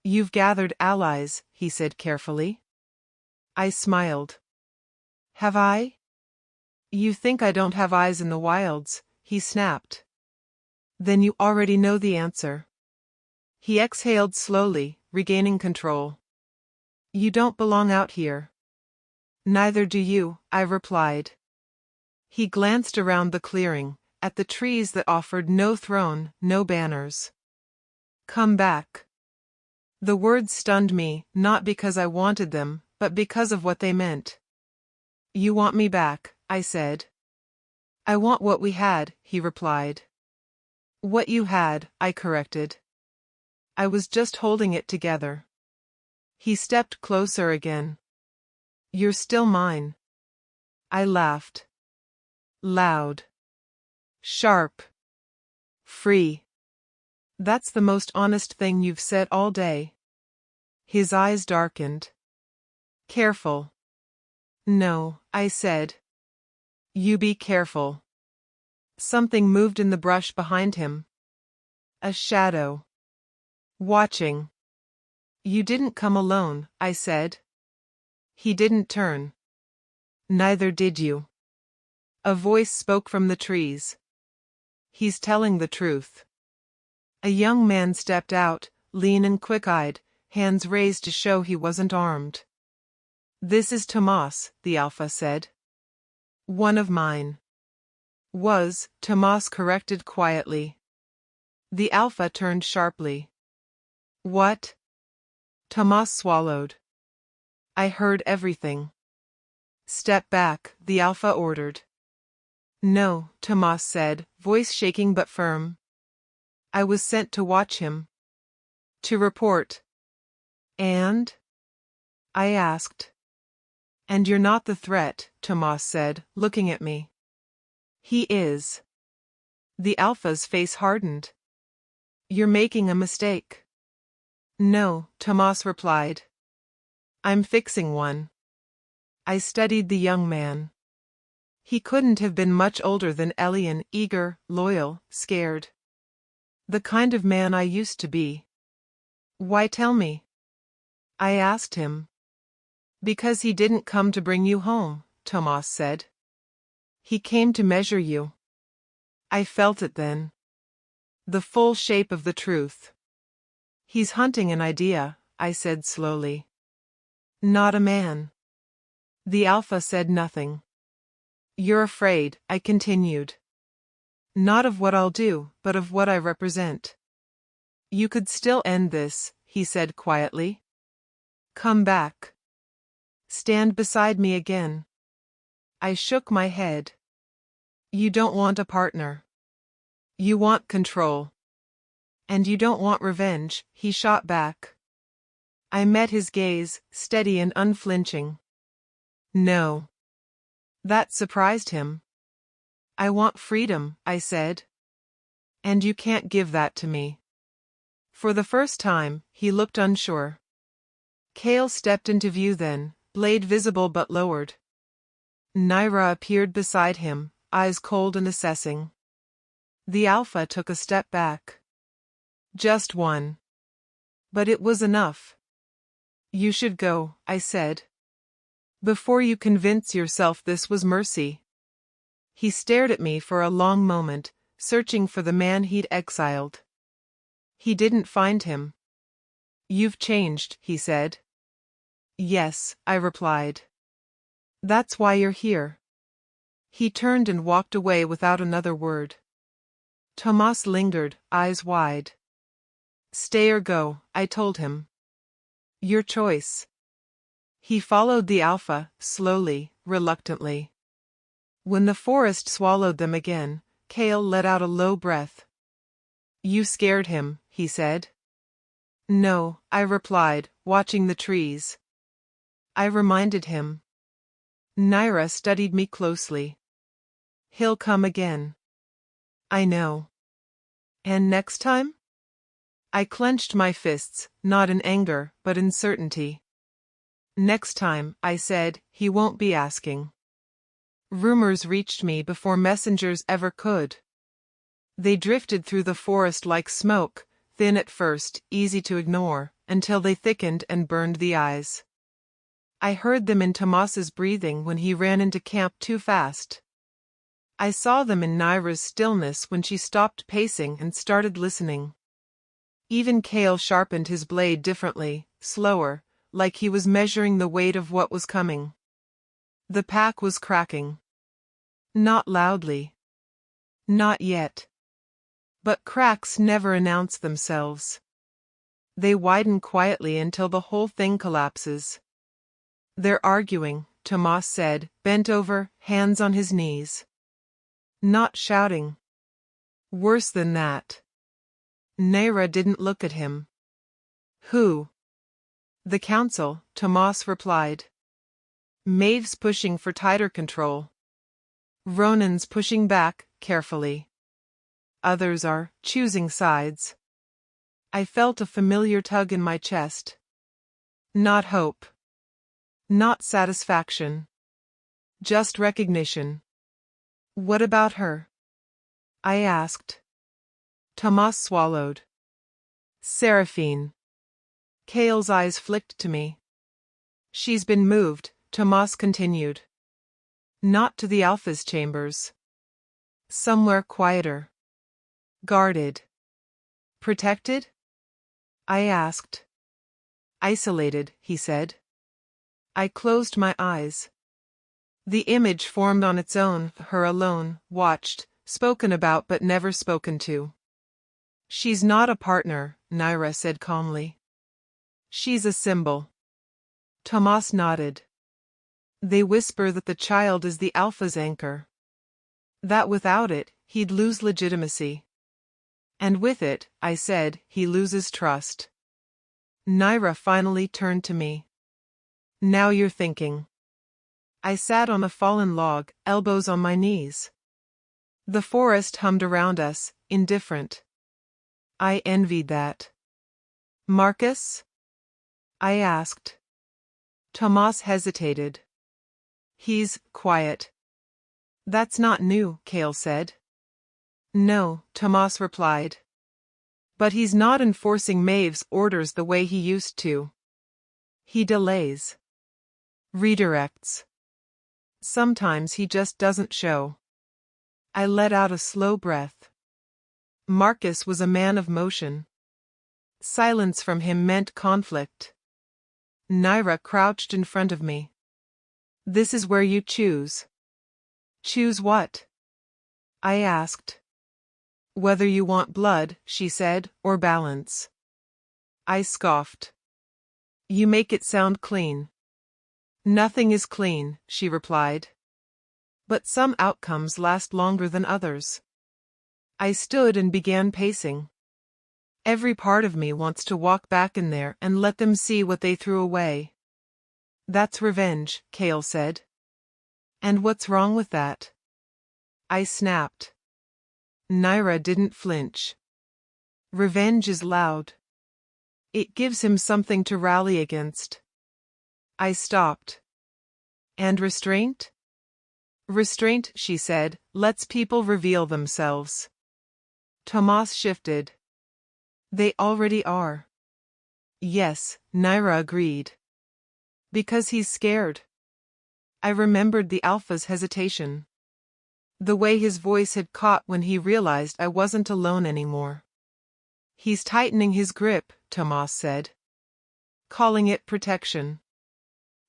S5: You've gathered allies, he said carefully. I smiled. Have I? You think I don't have eyes in the wilds, he snapped. Then you already know the answer. He exhaled slowly, regaining control. You don't belong out here. Neither do you, I replied. He glanced around the clearing, at the trees that offered no throne, no banners. Come back. The words stunned me, not because I wanted them, but because of what they meant. You want me back, I said. I want what we had, he replied. What you had, I corrected. I was just holding it together. He stepped closer again. You're still mine. I laughed. Loud. Sharp. Free. That's the most honest thing you've said all day. His eyes darkened. Careful. No, I said. You be careful. Something moved in the brush behind him. A shadow. Watching. You didn't come alone, I said. He didn't turn. Neither did you. A voice spoke from the trees. He's telling the truth. A young man stepped out, lean and quick-eyed, hands raised to show he wasn't armed. This is Tomas, the Alpha said. One of mine. Was, Tomas corrected quietly. The Alpha turned sharply. What? Tomas swallowed. I heard everything. Step back, the Alpha ordered. No, Tomas said, voice shaking but firm. I was sent to watch him. To report. And? I asked. And you're not the threat, Tomas said, looking at me. He is. The Alpha's face hardened. You're making a mistake. No, Tomas replied. I'm fixing one. I studied the young man. He couldn't have been much older than Elian, eager, loyal, scared. The kind of man I used to be. Why tell me? I asked him. Because he didn't come to bring you home, Tomas said. He came to measure you. I felt it then. The full shape of the truth. He's hunting an idea, I said slowly. Not a man. The Alpha said nothing. You're afraid, I continued. Not of what I'll do, but of what I represent. You could still end this, he said quietly. Come back. Stand beside me again. I shook my head. You don't want a partner. You want control. And you don't want revenge, he shot back. I met his gaze, steady and unflinching. No. That surprised him. I want freedom, I said. And you can't give that to me. For the first time, he looked unsure. Kale stepped into view then, blade visible but lowered. Naira appeared beside him, eyes cold and assessing. The Alpha took a step back. Just one. But it was enough. You should go, I said. Before you convince yourself this was mercy. He stared at me for a long moment, searching for the man he'd exiled. He didn't find him. You've changed, he said. Yes, I replied. That's why you're here. He turned and walked away without another word. Tomas lingered, eyes wide. Stay or go, I told him. Your choice. He followed the alpha, slowly, reluctantly. When the forest swallowed them again, Kale let out a low breath. You scared him, he said. No, I replied, watching the trees. I reminded him. Naira studied me closely. He'll come again. I know. And next time? I clenched my fists, not in anger, but in certainty. Next time, I said, he won't be asking. Rumors reached me before messengers ever could. They drifted through the forest like smoke, thin at first, easy to ignore, until they thickened and burned the eyes. I heard them in Tomas's breathing when he ran into camp too fast. I saw them in Naira's stillness when she stopped pacing and started listening. Even Kale sharpened his blade differently, slower, like he was measuring the weight of what was coming. The pack was cracking. Not loudly. Not yet. But cracks never announce themselves. They widen quietly until the whole thing collapses. They're arguing, Tomas said, bent over, hands on his knees. Not shouting. Worse than that. Naira didn't look at him. Who? The council, Tomas replied. Maeve's pushing for tighter control. Ronan's pushing back, carefully. Others are choosing sides. I felt a familiar tug in my chest. Not hope. Not satisfaction. Just recognition. What about her? I asked. Tomas swallowed. Seraphine. Kale's eyes flicked to me. She's been moved, Tomas continued. Not to the Alpha's chambers. Somewhere quieter. Guarded. Protected? I asked. Isolated, he said. I closed my eyes. The image formed on its own, her alone, watched, spoken about but never spoken to. She's not a partner, Naira said calmly. She's a symbol. Tomas nodded. They whisper that the child is the Alpha's anchor. That without it, he'd lose legitimacy. And with it, I said, he loses trust. Naira finally turned to me. Now you're thinking. I sat on a fallen log, elbows on my knees. The forest hummed around us, indifferent. I envied that. Marcus? I asked. Tomas hesitated. He's quiet. That's not new, Kale said. No, Tomas replied. But he's not enforcing Maeve's orders the way he used to. He delays. Redirects. Sometimes he just doesn't show. I let out a slow breath. Marcus was a man of motion. Silence from him meant conflict. Naira crouched in front of me. This is where you choose. Choose what? I asked. Whether you want blood, she said, or balance. I scoffed. You make it sound clean. Nothing is clean, she replied. But some outcomes last longer than others. I stood and began pacing. Every part of me wants to walk back in there and let them see what they threw away. That's revenge, Kale said. And what's wrong with that? I snapped. Naira didn't flinch. Revenge is loud. It gives him something to rally against. I stopped. And restraint? Restraint, she said, lets people reveal themselves. Tomas shifted. They already are. Yes, Naira agreed. Because he's scared. I remembered the alpha's hesitation. The way his voice had caught when he realized I wasn't alone anymore. He's tightening his grip, Tomas said. Calling it protection.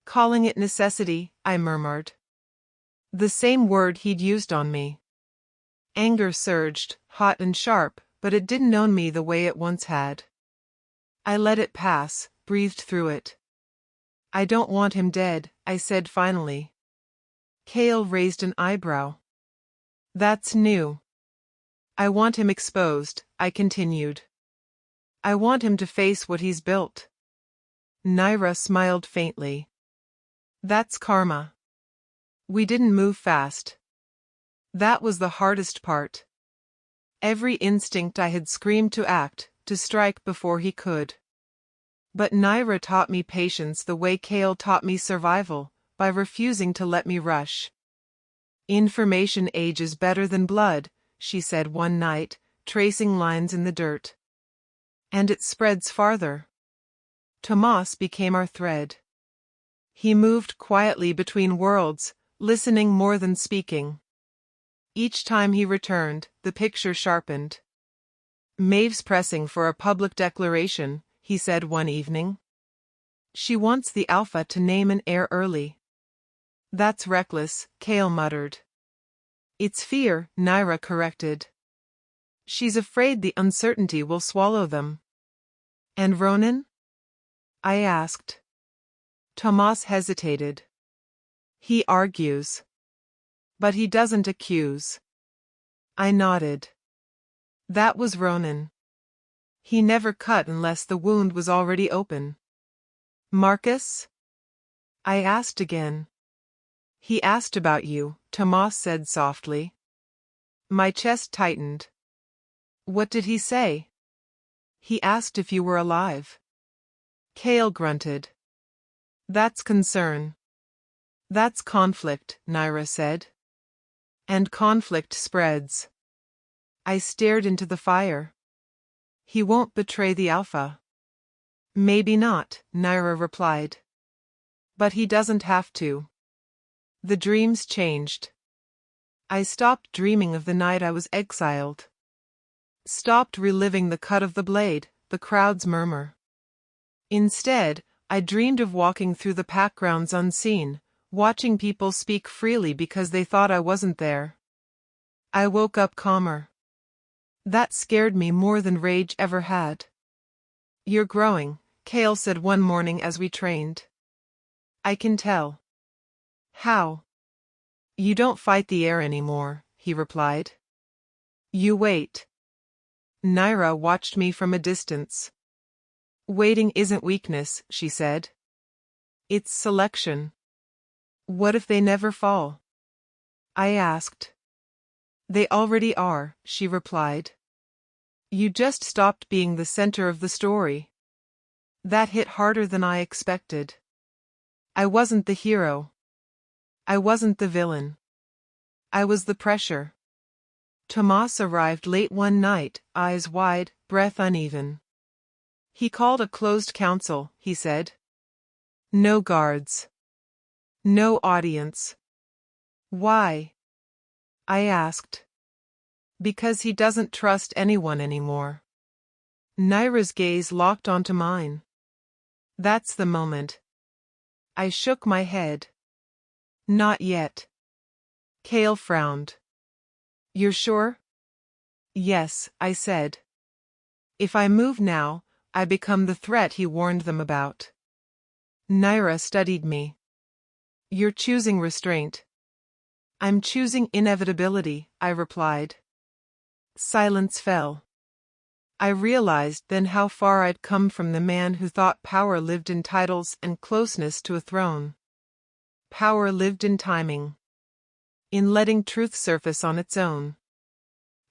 S5: Calling it necessity, I murmured. The same word he'd used on me. Anger surged, hot and sharp, but it didn't own me the way it once had. I let it pass, breathed through it. I don't want him dead, I said finally. Kale raised an eyebrow. That's new. I want him exposed, I continued. I want him to face what he's built. Naira smiled faintly. That's karma. We didn't move fast. That was the hardest part. Every instinct I had screamed to act, to strike before he could. But Naira taught me patience the way Kale taught me survival, by refusing to let me rush. Information ages better than blood, she said one night, tracing lines in the dirt. And it spreads farther. Tomas became our thread. He moved quietly between worlds, listening more than speaking. Each time he returned, the picture sharpened. Maeve's pressing for a public declaration, he said one evening. She wants the Alpha to name an heir early. That's reckless, Kale muttered. It's fear, Naira corrected. She's afraid the uncertainty will swallow them. And Ronan? I asked. Tomas hesitated. He argues. But he doesn't accuse. I nodded. That was Ronan. He never cut unless the wound was already open. Marcus? I asked again. He asked about you, Tomas said softly. My chest tightened. What did he say? He asked if you were alive. Kale grunted. That's concern. That's conflict, Naira said. And conflict spreads. I stared into the fire. He won't betray the Alpha. Maybe not, Naira replied. But he doesn't have to. The dreams changed. I stopped dreaming of the night I was exiled. Stopped reliving the cut of the blade, the crowd's murmur. Instead, I dreamed of walking through the pack grounds unseen, watching people speak freely because they thought I wasn't there. I woke up calmer. That scared me more than rage ever had. You're growing, Kale said one morning as we trained. I can tell. How? You don't fight the air anymore, he replied. You wait. Naira watched me from a distance. Waiting isn't weakness, she said. It's selection. What if they never fall? I asked. They already are, she replied. You just stopped being the center of the story. That hit harder than I expected. I wasn't the hero. I wasn't the villain. I was the pressure. Tomas arrived late one night, eyes wide, breath uneven. He called a closed council, he said. No guards. No audience. Why? I asked. Because he doesn't trust anyone anymore. Naira's gaze locked onto mine. That's the moment. I shook my head. Not yet. Kale frowned. You're sure? Yes, I said. If I move now, I become the threat he warned them about. Naira studied me. You're choosing restraint. I'm choosing inevitability, I replied. Silence fell. I realized then how far I'd come from the man who thought power lived in titles and closeness to a throne. Power lived in timing. In letting truth surface on its own.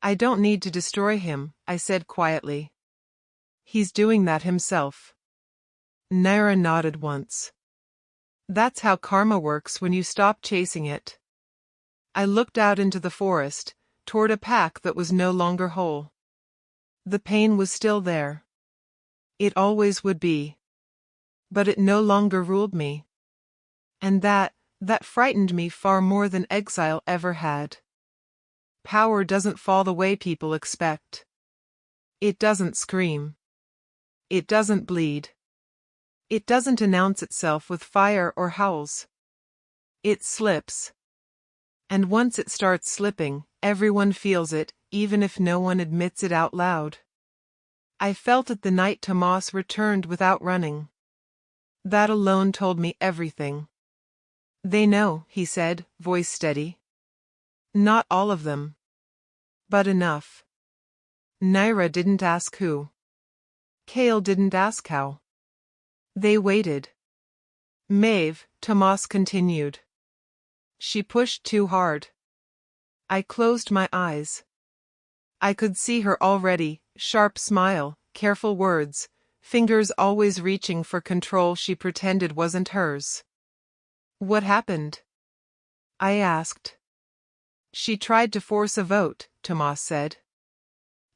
S5: I don't need to destroy him, I said quietly. He's doing that himself. Naira nodded once. That's how karma works when you stop chasing it. I looked out into the forest, toward a pack that was no longer whole. The pain was still there. It always would be. But it no longer ruled me. And that, That frightened me far more than exile ever had. Power doesn't fall the way people expect. It doesn't scream. It doesn't bleed. It doesn't announce itself with fire or howls. It slips. And once it starts slipping, everyone feels it, even if no one admits it out loud. I felt it the night Tomas returned without running. That alone told me everything. They know, he said, voice steady. Not all of them. But enough. Naira didn't ask who. Kale didn't ask how. They waited. Maeve, Tomas continued. She pushed too hard. I closed my eyes. I could see her already, sharp smile, careful words, fingers always reaching for control she pretended wasn't hers. What happened? I asked. She tried to force a vote, Tomas said.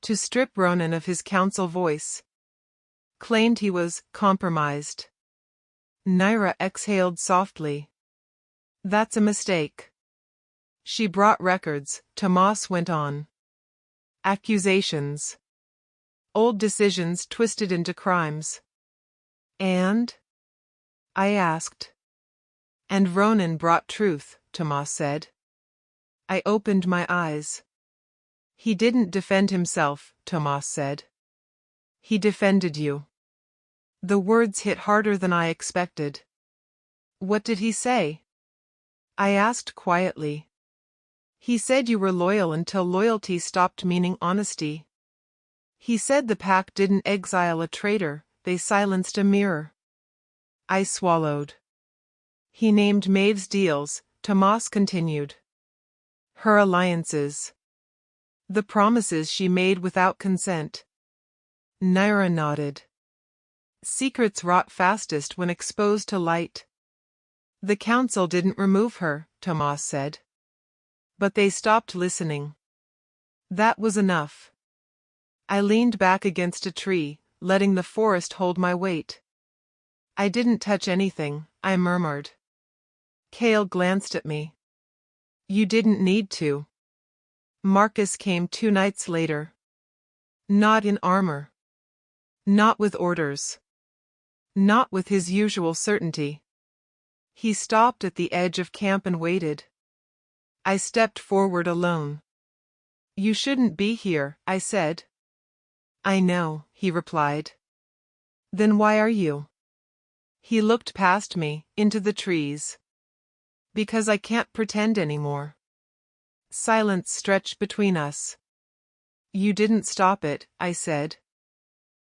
S5: To strip Ronan of his council voice. Claimed he was compromised. Naira exhaled softly. That's a mistake. She brought records, Tomas went on. Accusations. Old decisions twisted into crimes. And? I asked. And Ronan brought truth, Tomas said. I opened my eyes. He didn't defend himself, Tomas said. He defended you. The words hit harder than I expected. What did he say? I asked quietly. He said you were loyal until loyalty stopped meaning honesty. He said the pack didn't exile a traitor, they silenced a mirror. I swallowed. He named Maeve's deals, Tomas continued. Her alliances. The promises she made without consent. Naira nodded. Secrets rot fastest when exposed to light. The council didn't remove her, Tomas said. But they stopped listening. That was enough. I leaned back against a tree, letting the forest hold my weight. I didn't touch anything, I murmured. Kale glanced at me. You didn't need to. Marcus came 2 nights later. Not in armor. Not with orders. Not with his usual certainty. He stopped at the edge of camp and waited. I stepped forward alone. You shouldn't be here, I said. I know, he replied. Then why are you? He looked past me, into the trees. Because I can't pretend anymore. Silence stretched between us. You didn't stop it, I said.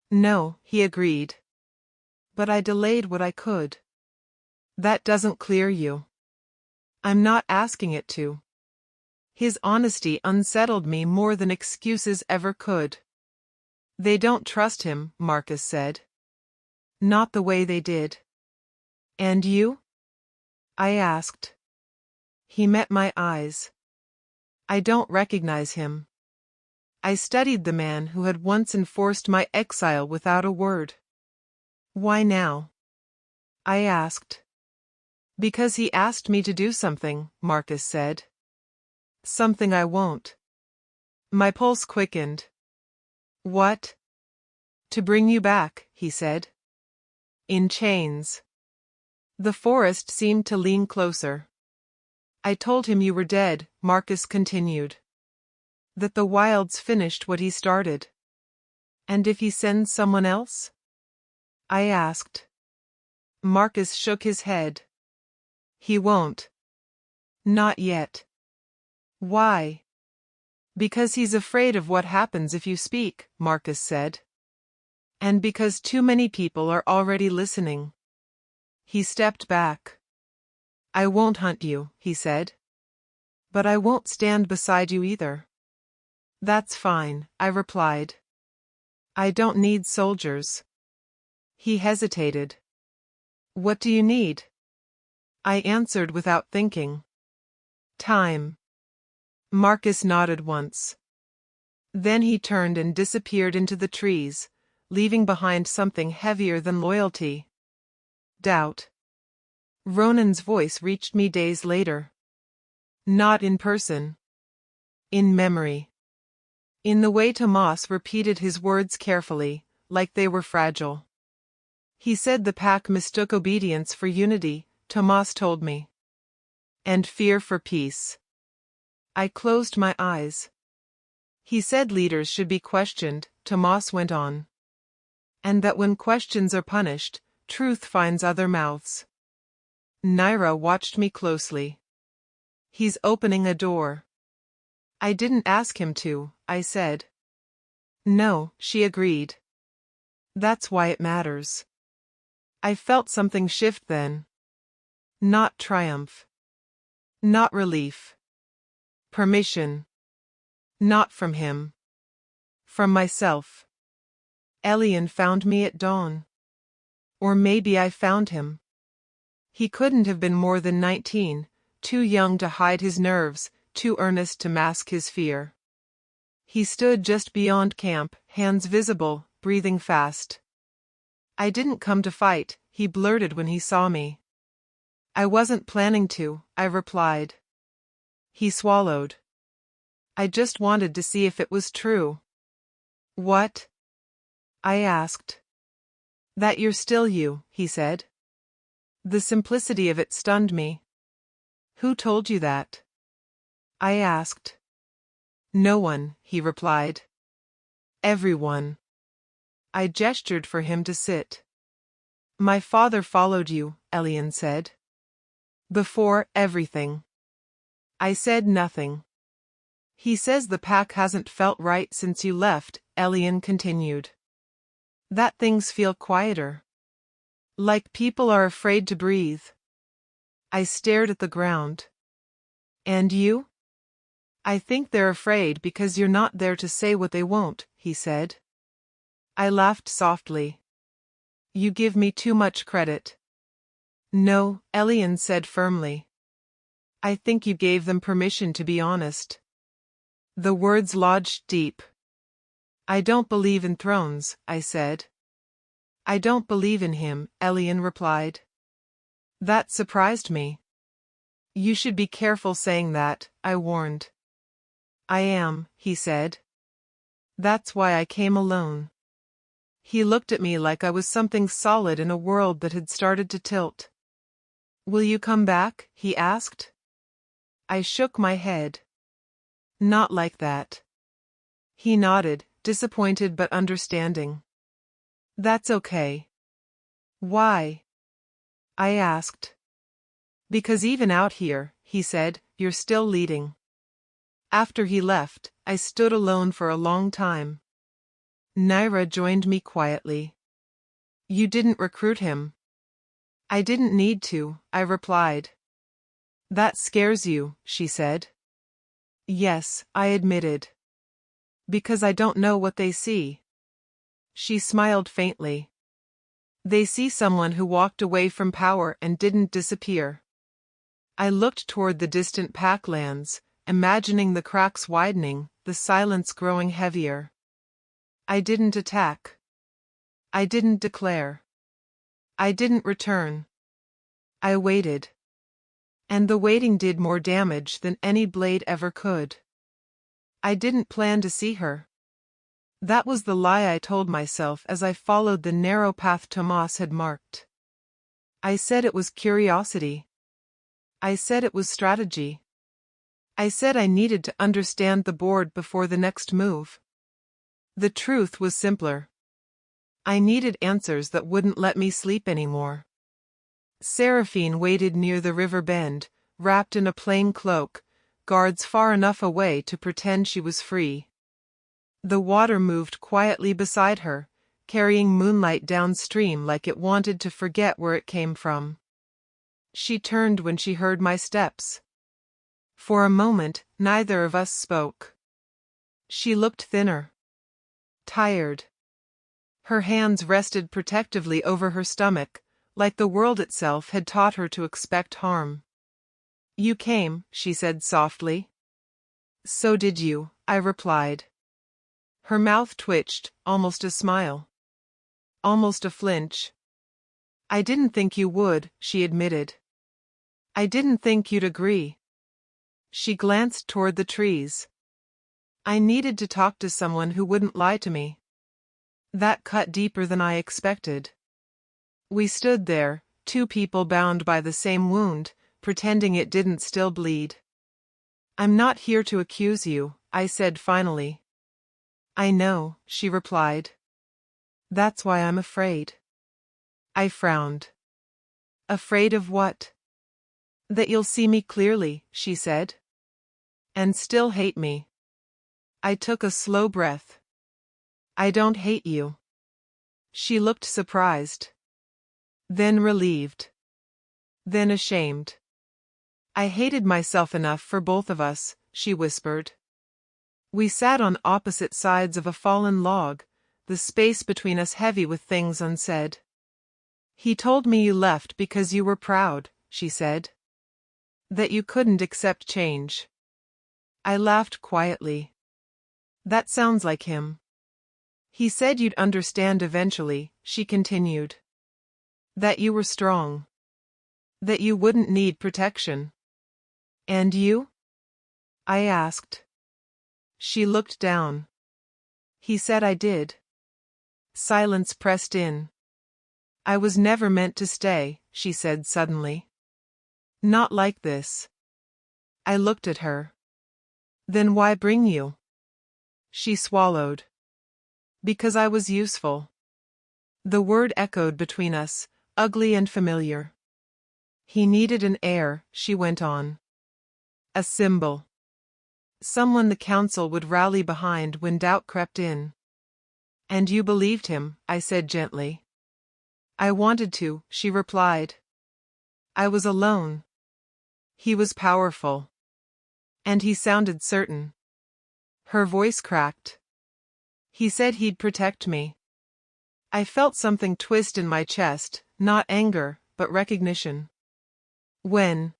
S5: No, he agreed. But I delayed what I could. That doesn't clear you. I'm not asking it to. His honesty unsettled me more than excuses ever could. They don't trust him, Marcus said. Not the way they did. And you? I asked. He met my eyes. I don't recognize him. I studied the man who had once enforced my exile without a word. Why now? I asked. Because he asked me to do something, Marcus said. Something I won't. My pulse quickened. What? To bring you back, he said. In chains. The forest seemed to lean closer. I told him you were dead, Marcus continued. That the wilds finished what he started. And if he sends someone else? I asked. Marcus shook his head. He won't. Not yet. Why? Because he's afraid of what happens if you speak, Marcus said. And because too many people are already listening. He stepped back. I won't hunt you, he said. But I won't stand beside you either. That's fine, I replied. I don't need soldiers. He hesitated. What do you need? I answered without thinking. Time. Marcus nodded once. Then he turned and disappeared into the trees, leaving behind something heavier than loyalty. Doubt. Ronan's voice reached me days later. Not in person. In memory. In the way Tomas repeated his words carefully, like they were fragile. He said the pack mistook obedience for unity, Tomas told me. And fear for peace. I closed my eyes. He said leaders should be questioned, Tomas went on. And that when questions are punished, truth finds other mouths. Naira watched me closely. He's opening a door. I didn't ask him to, I said. No, she agreed. That's why it matters. I felt something shift then. Not triumph. Not relief. Permission. Not from him. From myself. Elian found me at dawn. Or maybe I found him. He couldn't have been more than 19, too young to hide his nerves, too earnest to mask his fear. He stood just beyond camp, hands visible, breathing fast. I didn't come to fight, he blurted when he saw me. I wasn't planning to, I replied. He swallowed. I just wanted to see if it was true. What? I asked. That you're still you, he said. The simplicity of it stunned me. Who told you that? I asked. No one, he replied. Everyone. I gestured for him to sit. My father followed you, Elian said. Before everything. I said nothing. He says the pack hasn't felt right since you left, Elian continued. That things feel quieter. Like people are afraid to breathe. I stared at the ground. And you? I think they're afraid because you're not there to say what they won't, he said. I laughed softly. You give me too much credit. No, Elian said firmly. I think you gave them permission to be honest. The words lodged deep. I don't believe in thrones, I said. I don't believe in him, Elian replied. That surprised me. You should be careful saying that, I warned. I am, he said. That's why I came alone. He looked at me like I was something solid in a world that had started to tilt. Will you come back? He asked. I shook my head. Not like that. He nodded, disappointed but understanding. That's okay. Why? I asked. Because even out here, he said, you're still leading. After he left, I stood alone for a long time. Naira joined me quietly. You didn't recruit him. I didn't need to, I replied. That scares you, she said. Yes, I admitted. Because I don't know what they see. She smiled faintly. They see someone who walked away from power and didn't disappear. I looked toward the distant packlands, imagining the cracks widening, the silence growing heavier. I didn't attack. I didn't declare. I didn't return. I waited. And the waiting did more damage than any blade ever could. I didn't plan to see her. That was the lie I told myself as I followed the narrow path Tomas had marked. I said it was curiosity. I said it was strategy. I said I needed to understand the board before the next move. The truth was simpler. I needed answers that wouldn't let me sleep anymore. Seraphine waited near the river bend, wrapped in a plain cloak, guards far enough away to pretend she was free. The water moved quietly beside her, carrying moonlight downstream like it wanted to forget where it came from. She turned when she heard my steps. For a moment, neither of us spoke. She looked thinner. Tired. Her hands rested protectively over her stomach, like the world itself had taught her to expect harm. You came, she said softly. So did you, I replied. Her mouth twitched, almost a smile. Almost a flinch. I didn't think you would, she admitted. I didn't think you'd agree. She glanced toward the trees. I needed to talk to someone who wouldn't lie to me. That cut deeper than I expected. We stood there, two people bound by the same wound, pretending it didn't still bleed. I'm not here to accuse you, I said finally. I know, she replied. That's why I'm afraid. I frowned. Afraid of what? That you'll see me clearly, she said. And still hate me. I took a slow breath. I don't hate you. She looked surprised. Then relieved. Then ashamed. I hated myself enough for both of us, she whispered. We sat on opposite sides of a fallen log, the space between us heavy with things unsaid. He told me you left because you were proud, she said. That you couldn't accept change. I laughed quietly. That sounds like him. He said you'd understand eventually, she continued. That you were strong. That you wouldn't need protection. And you? I asked. She looked down. He said I did. Silence pressed in. I was never meant to stay, she said suddenly. Not like this. I looked at her. Then why bring you? She swallowed. Because I was useful. The word echoed between us, ugly and familiar. He needed an heir, she went on. A symbol. Someone the council would rally behind when doubt crept in. And you believed him, I said gently. I wanted to, she replied. I was alone. He was powerful. And he sounded certain. Her voice cracked. He said he'd protect me. I felt something twist in my chest, not anger, but recognition. When?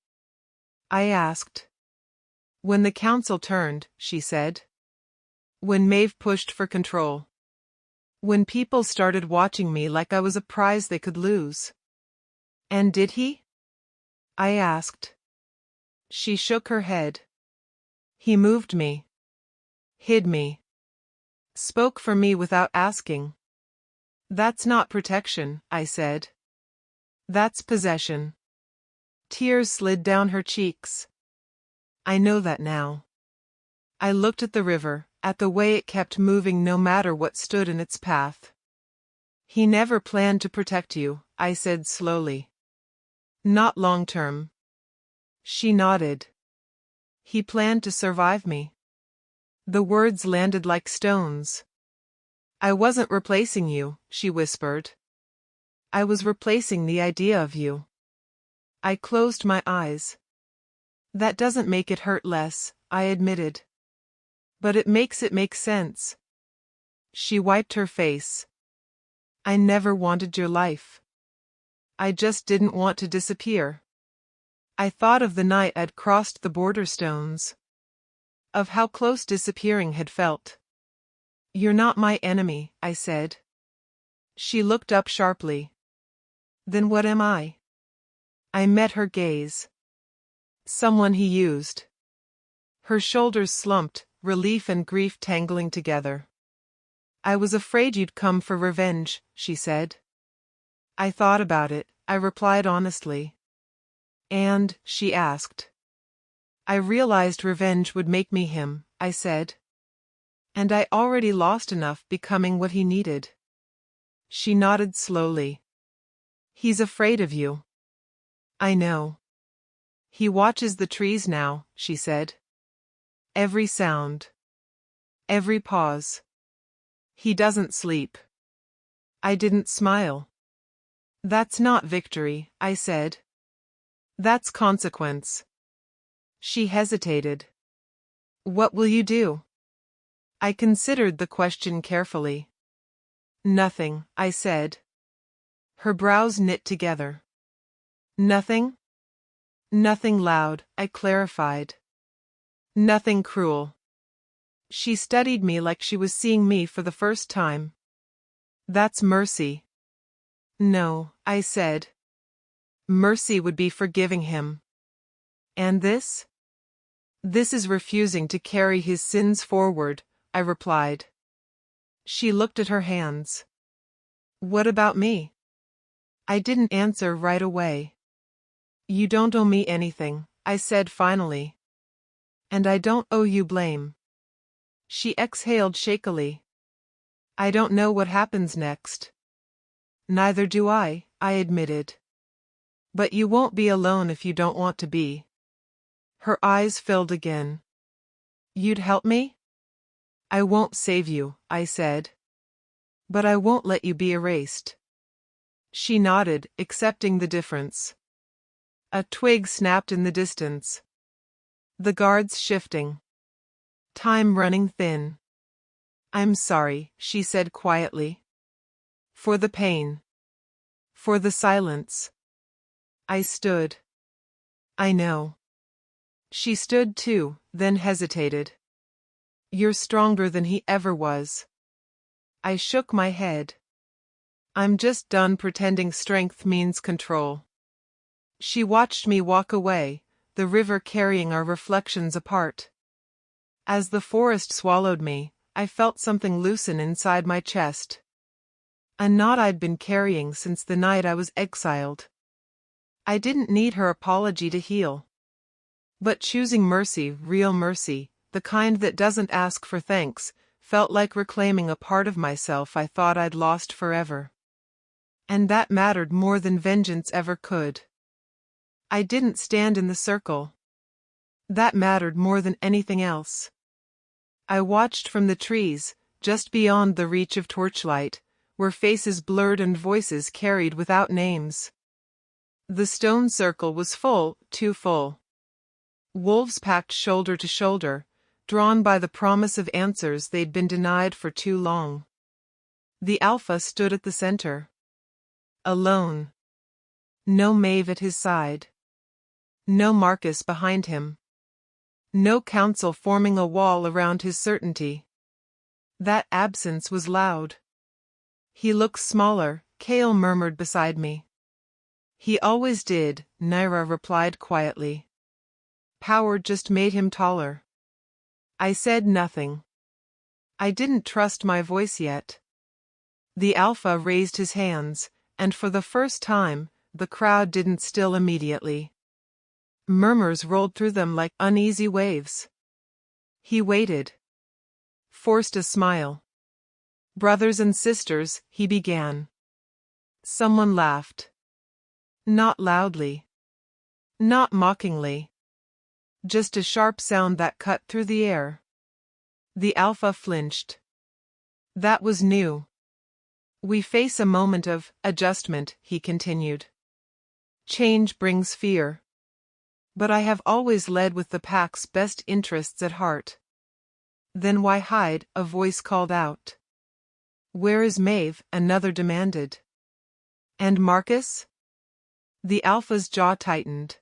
S5: I asked. When the council turned, she said. When Maeve pushed for control. When people started watching me like I was a prize they could lose. And did he? I asked. She shook her head. He moved me. Hid me. Spoke for me without asking. That's not protection, I said. That's possession. Tears slid down her cheeks. I know that now. I looked at the river, at the way it kept moving no matter what stood in its path. He never planned to protect you, I said slowly. Not long term. She nodded. He planned to survive me. The words landed like stones. I wasn't replacing you, she whispered. I was replacing the idea of you. I closed my eyes. That doesn't make it hurt less, I admitted. But it makes it make sense. She wiped her face. I never wanted your life. I just didn't want to disappear. I thought of the night I'd crossed the border stones. Of how close disappearing had felt. You're not my enemy, I said. She looked up sharply. Then what am I? I met her gaze. Someone he used. Her shoulders slumped, relief and grief tangling together. I was afraid you'd come for revenge, she said. I thought about it, I replied honestly. And, she asked. I realized revenge would make me him, I said. And I already lost enough becoming what he needed. She nodded slowly. He's afraid of you. I know. He watches the trees now, she said. Every sound. Every pause. He doesn't sleep. I didn't smile. That's not victory, I said. That's consequence. She hesitated. What will you do? I considered the question carefully. Nothing, I said. Her brows knit together. Nothing? Nothing loud, I clarified. Nothing cruel. She studied me like she was seeing me for the first time. That's mercy. No, I said. Mercy would be forgiving him. And this? This is refusing to carry his sins forward, I replied. She looked at her hands. What about me? I didn't answer right away. You don't owe me anything, I said finally. And I don't owe you blame. She exhaled shakily. I don't know what happens next. Neither do I admitted. But you won't be alone if you don't want to be. Her eyes filled again. You'd help me? I won't save you, I said. But I won't let you be erased. She nodded, accepting the difference. A twig snapped in the distance. The guards shifting. Time running thin. I'm sorry, she said quietly. For the pain. For the silence. I stood. I know. She stood too, then hesitated. You're stronger than he ever was. I shook my head. I'm just done pretending strength means control. She watched me walk away, the river carrying our reflections apart. As the forest swallowed me, I felt something loosen inside my chest. A knot I'd been carrying since the night I was exiled. I didn't need her apology to heal. But choosing mercy, real mercy, the kind that doesn't ask for thanks, felt like reclaiming a part of myself I thought I'd lost forever. And that mattered more than vengeance ever could. I didn't stand in the circle. That mattered more than anything else. I watched from the trees, just beyond the reach of torchlight, where faces blurred and voices carried without names. The stone circle was full, too full. Wolves packed shoulder to shoulder, drawn by the promise of answers they'd been denied for too long. The Alpha stood at the center. Alone. No Maeve at his side. No Marcus behind him. No council forming a wall around his certainty. That absence was loud. He looks smaller, Kale murmured beside me. He always did, Naira replied quietly. Power just made him taller. I said nothing. I didn't trust my voice yet. The Alpha raised his hands, and for the first time, the crowd didn't still immediately. Murmurs rolled through them like uneasy waves. He waited. Forced a smile. Brothers and sisters, he began. Someone laughed. Not loudly. Not mockingly. Just a sharp sound that cut through the air. The Alpha flinched. That was new. We face a moment of adjustment, he continued. Change brings fear. But I have always led with the pack's best interests at heart. Then why hide? A voice called out. Where is Maeve? Another demanded. And Marcus? The Alpha's jaw tightened.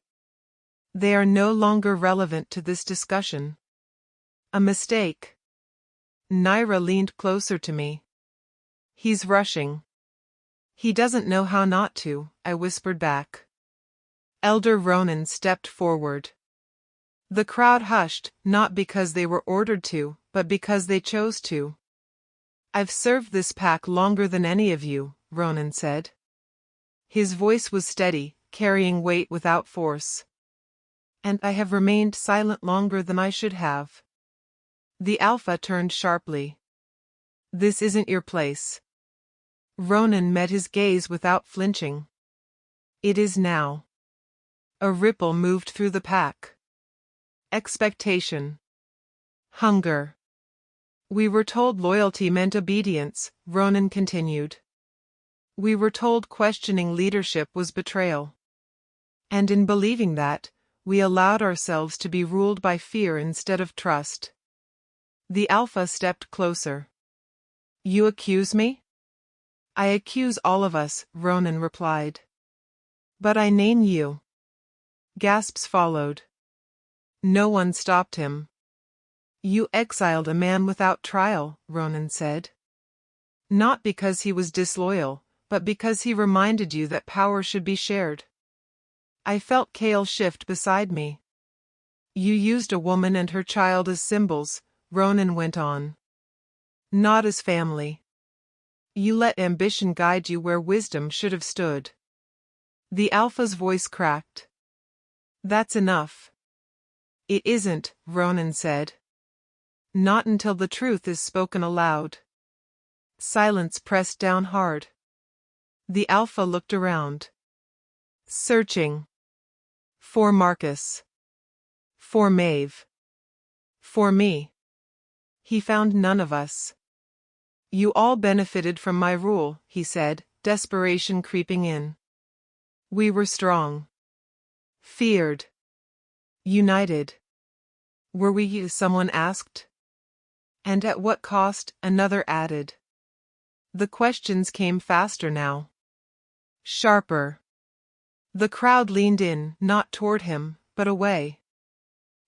S5: They are no longer relevant to this discussion. A mistake. Naira leaned closer to me. He's rushing. He doesn't know how not to, I whispered back. Elder Ronan stepped forward. The crowd hushed, not because they were ordered to, but because they chose to. I've served this pack longer than any of you, Ronan said. His voice was steady, carrying weight without force. And I have remained silent longer than I should have. The Alpha turned sharply. This isn't your place. Ronan met his gaze without flinching. It is now. A ripple moved through the pack. Expectation. Hunger. We were told loyalty meant obedience, Ronan continued. We were told questioning leadership was betrayal. And in believing that, we allowed ourselves to be ruled by fear instead of trust. The Alpha stepped closer. You accuse me? I accuse all of us, Ronan replied. But I name you. Gasps followed. No one stopped him. You exiled a man without trial, Ronan said. Not because he was disloyal, but because he reminded you that power should be shared. I felt Kale shift beside me. You used a woman and her child as symbols, Ronan went on. Not as family. You let ambition guide you where wisdom should have stood. The Alpha's voice cracked. That's enough. It isn't, Ronan said. Not until the truth is spoken aloud. Silence pressed down hard. The Alpha looked around. Searching. For Marcus. For Maeve. For me. He found none of us. You all benefited from my rule, he said, desperation creeping in. We were strong. Feared. United. Were we? Someone asked. And at what cost? Another added. The questions came faster now. Sharper. The crowd leaned in, not toward him, but away.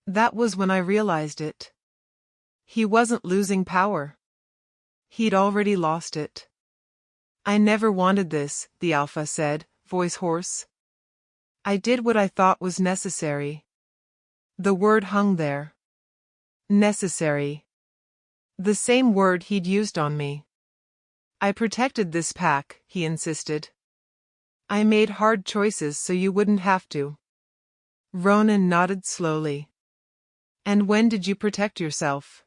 S5: That was when I realized it. He wasn't losing power. He'd already lost it. I never wanted this, the Alpha said, voice hoarse. I did what I thought was necessary. The word hung there. Necessary. The same word he'd used on me. I protected this pack, he insisted. I made hard choices so you wouldn't have to. Ronan nodded slowly. And when did you protect yourself?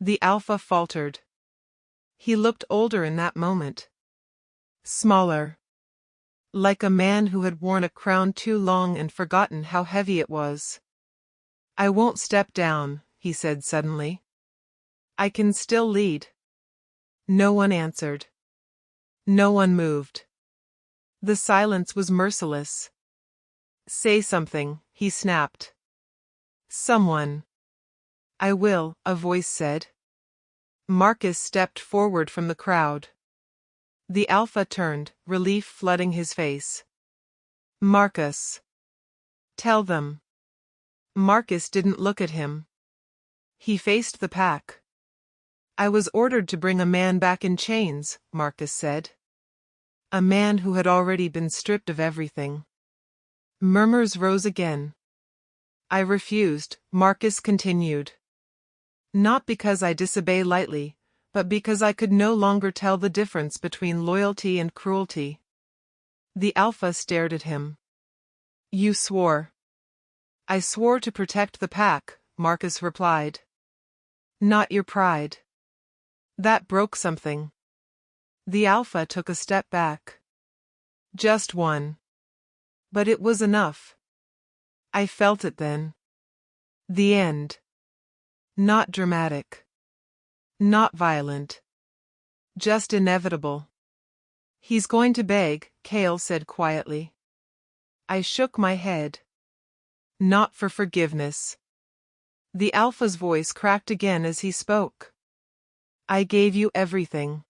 S5: The Alpha faltered. He looked older in that moment. Smaller. Like a man who had worn a crown too long and forgotten how heavy it was. I won't step down, he said suddenly. I can still lead. No one answered. No one moved. The silence was merciless. Say something, he snapped. Someone. I will, a voice said. Marcus stepped forward from the crowd. The Alpha turned, relief flooding his face. Marcus. Tell them. Marcus didn't look at him. He faced the pack. I was ordered to bring a man back in chains, Marcus said. A man who had already been stripped of everything. Murmurs rose again. I refused, Marcus continued. Not because I disobey lightly, but because I could no longer tell the difference between loyalty and cruelty. The Alpha stared at him. You swore. I swore to protect the pack, Marcus replied. Not your pride. That broke something. The Alpha took a step back. Just one. But it was enough. I felt it then. The end. Not dramatic. Not violent. Just inevitable. He's going to beg, Kale said quietly. I shook my head. Not for forgiveness. The Alpha's voice cracked again as he spoke. I gave you everything.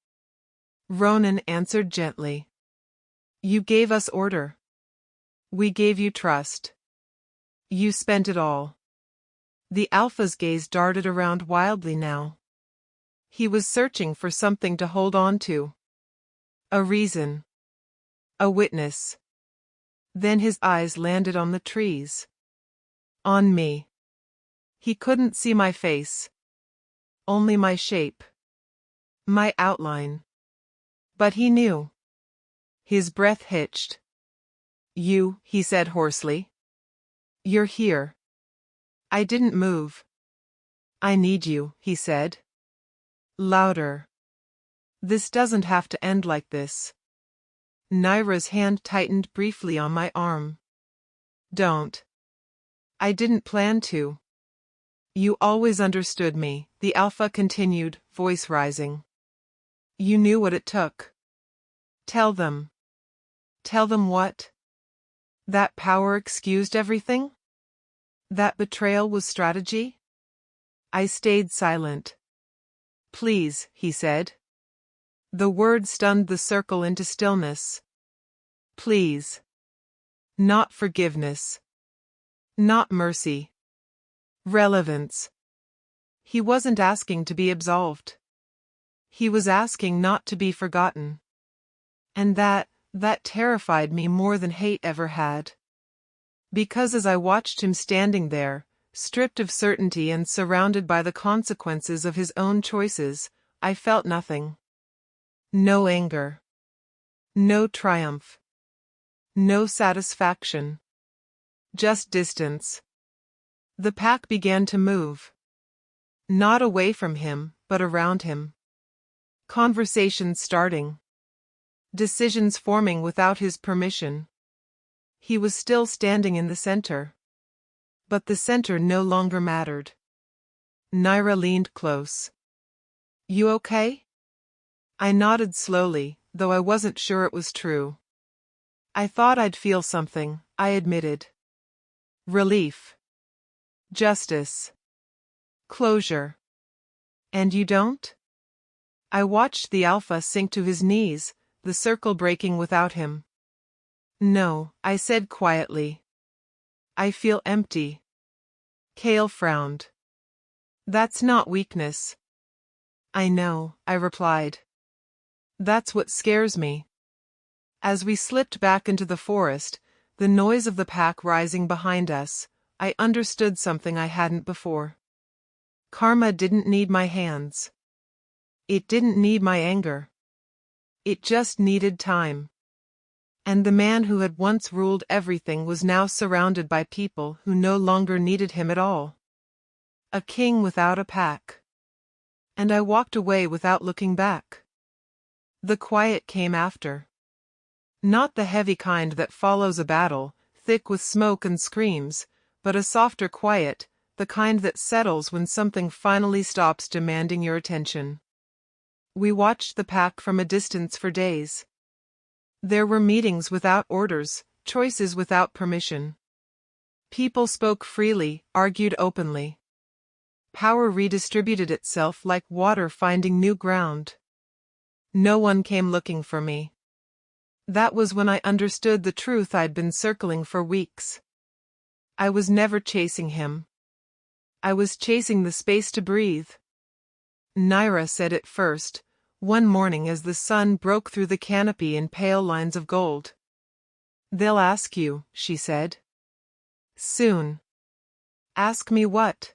S5: Ronan answered gently. You gave us order. We gave you trust. You spent it all. The Alpha's gaze darted around wildly now. He was searching for something to hold on to. A reason. A witness. Then his eyes landed on the trees. On me. He couldn't see my face. Only my shape. My outline. But he knew. His breath hitched. You, he said hoarsely. You're here. I didn't move. I need you, he said. Louder. This doesn't have to end like this. Naira's hand tightened briefly on my arm. Don't. I didn't plan to. You always understood me, the Alpha continued, voice rising. You knew what it took. Tell them. Tell them what? That power excused everything? That betrayal was strategy? I stayed silent. Please, he said. The word stunned the circle into stillness. Please. Not forgiveness. Not mercy. Relevance. He wasn't asking to be absolved. He was asking not to be forgotten. And that terrified me more than hate ever had. Because as I watched him standing there, stripped of certainty and surrounded by the consequences of his own choices, I felt nothing. No anger. No triumph. No satisfaction. Just distance. The pack began to move. Not away from him, but around him. Conversations starting. Decisions forming without his permission. He was still standing in the center. But the center no longer mattered. Naira leaned close. You okay? I nodded slowly, though I wasn't sure it was true. I thought I'd feel something, I admitted. Relief. Justice. Closure. And you don't? I watched the Alpha sink to his knees, the circle breaking without him. No, I said quietly. I feel empty. Kale frowned. That's not weakness. I know, I replied. That's what scares me. As we slipped back into the forest, the noise of the pack rising behind us, I understood something I hadn't before. Karma didn't need my hands. It didn't need my anger. It just needed time. And the man who had once ruled everything was now surrounded by people who no longer needed him at all. A king without a pack. And I walked away without looking back. The quiet came after. Not the heavy kind that follows a battle, thick with smoke and screams, but a softer quiet, the kind that settles when something finally stops demanding your attention. We watched the pack from a distance for days. There were meetings without orders, choices without permission. People spoke freely, argued openly. Power redistributed itself like water finding new ground. No one came looking for me. That was when I understood the truth I'd been circling for weeks. I was never chasing him. I was chasing the space to breathe. Naira said it first, one morning as the sun broke through the canopy in pale lines of gold. They'll ask you, she said. Soon. Ask me what?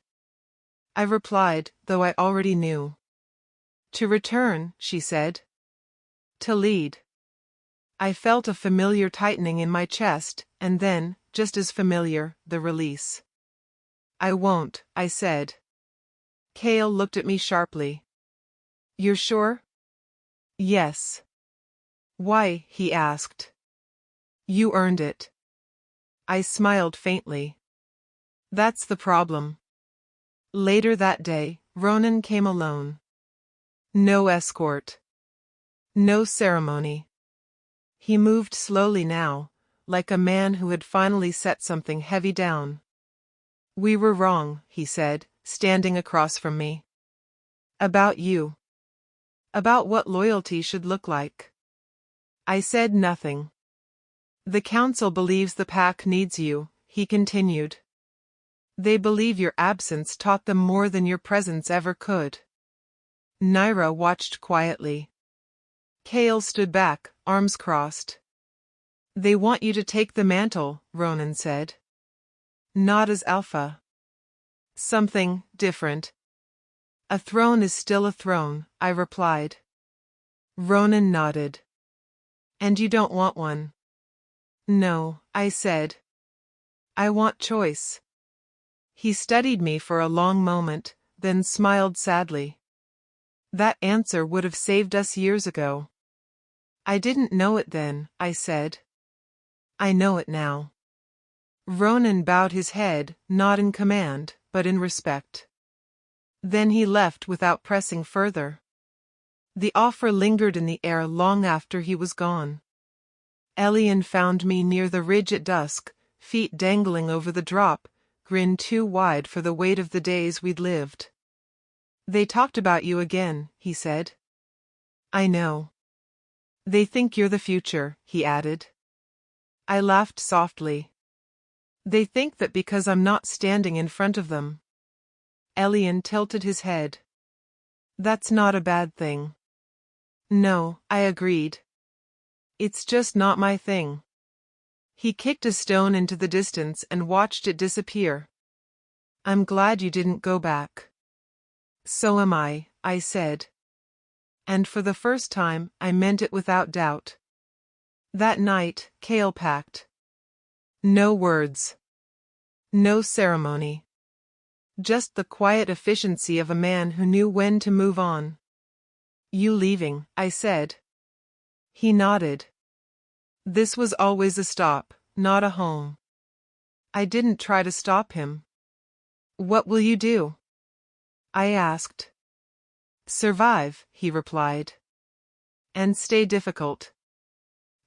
S5: I replied, though I already knew. To return, she said. To lead. I felt a familiar tightening in my chest, and then, just as familiar, the release. I won't, I said. Kale looked at me sharply. You're sure? Yes. Why? He asked. You earned it. I smiled faintly. That's the problem. Later that day, Ronan came alone. No escort. No ceremony. He moved slowly now, like a man who had finally set something heavy down. We were wrong, he said, standing across from me. About you. About what loyalty should look like. I said nothing. The council believes the pack needs you, he continued. They believe your absence taught them more than your presence ever could. Naira watched quietly. Kale stood back, arms crossed. They want you to take the mantle, Ronan said. Not as Alpha. Something different. A throne is still a throne, I replied. Ronan nodded. And you don't want one? No, I said. I want choice. He studied me for a long moment, then smiled sadly. That answer would have saved us years ago. I didn't know it then, I said. I know it now. Ronan bowed his head, not in command, but in respect. Then he left without pressing further. The offer lingered in the air long after he was gone. Elian found me near the ridge at dusk, feet dangling over the drop, grin too wide for the weight of the days we'd lived. They talked about you again, he said. I know. They think you're the future, he added. I laughed softly. They think that because I'm not standing in front of them. Elian tilted his head. That's not a bad thing. No, I agreed. It's just not my thing. He kicked a stone into the distance and watched it disappear. I'm glad you didn't go back. So am I said. And for the first time, I meant it without doubt. That night, Kale packed. No words. No ceremony. Just the quiet efficiency of a man who knew when to move on. You leaving, I said. He nodded. This was always a stop, not a home. I didn't try to stop him. What will you do? I asked. Survive, he replied. And stay difficult.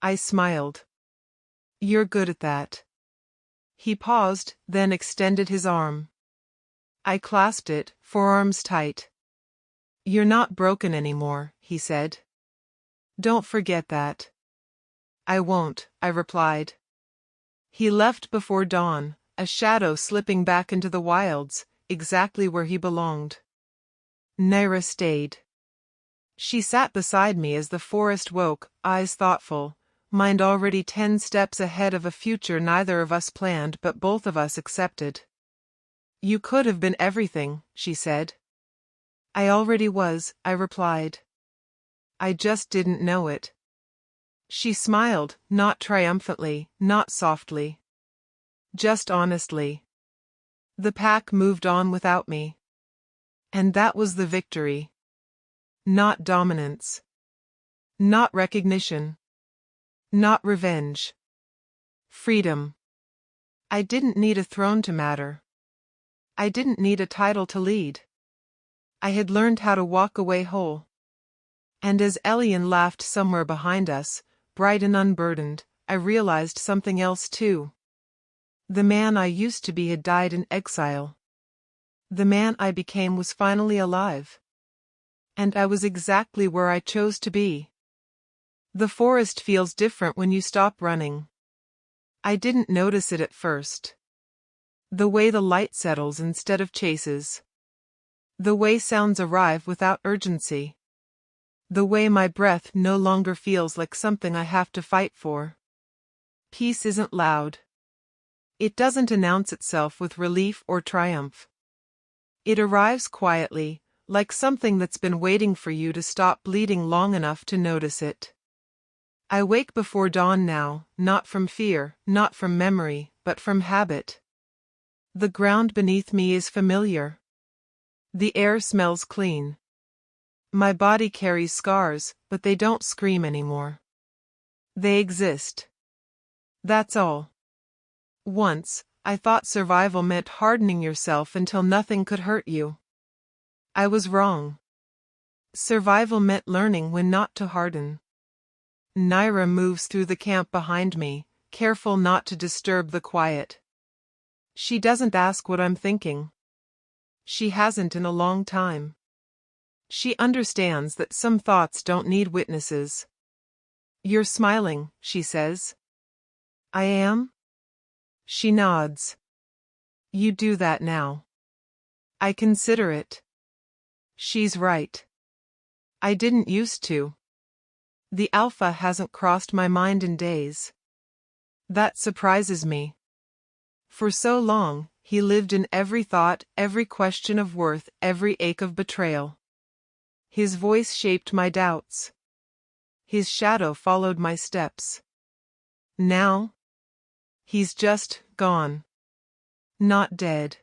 S5: I smiled. You're good at that. He paused, then extended his arm. I clasped it, forearms tight. You're not broken anymore, he said. Don't forget that. I won't, I replied. He left before dawn, a shadow slipping back into the wilds, exactly where he belonged. Naira stayed. She sat beside me as the forest woke, eyes thoughtful, mind already 10 steps ahead of a future neither of us planned but both of us accepted. You could have been everything, she said. I already was, I replied. I just didn't know it. She smiled, not triumphantly, not softly. Just honestly. The pack moved on without me. And that was the victory. Not dominance. Not recognition. Not revenge. Freedom. I didn't need a throne to matter. I didn't need a title to lead. I had learned how to walk away whole. And as Elian laughed somewhere behind us, bright and unburdened, I realized something else too. The man I used to be had died in exile. The man I became was finally alive. And I was exactly where I chose to be. The forest feels different when you stop running. I didn't notice it at first. The way the light settles instead of chases. The way sounds arrive without urgency. The way my breath no longer feels like something I have to fight for. Peace isn't loud. It doesn't announce itself with relief or triumph. It arrives quietly, like something that's been waiting for you to stop bleeding long enough to notice it. I wake before dawn now, not from fear, not from memory, but from habit. The ground beneath me is familiar. The air smells clean. My body carries scars, but they don't scream anymore. They exist. That's all. Once, I thought survival meant hardening yourself until nothing could hurt you. I was wrong. Survival meant learning when not to harden. Naira moves through the camp behind me, careful not to disturb the quiet. She doesn't ask what I'm thinking. She hasn't in a long time. She understands that some thoughts don't need witnesses. You're smiling, she says. I am? She nods. You do that now. I consider it. She's right. I didn't used to. The alpha hasn't crossed my mind in days. That surprises me. For so long, he lived in every thought, every question of worth, every ache of betrayal. His voice shaped my doubts. His shadow followed my steps. Now? He's just gone. Not dead.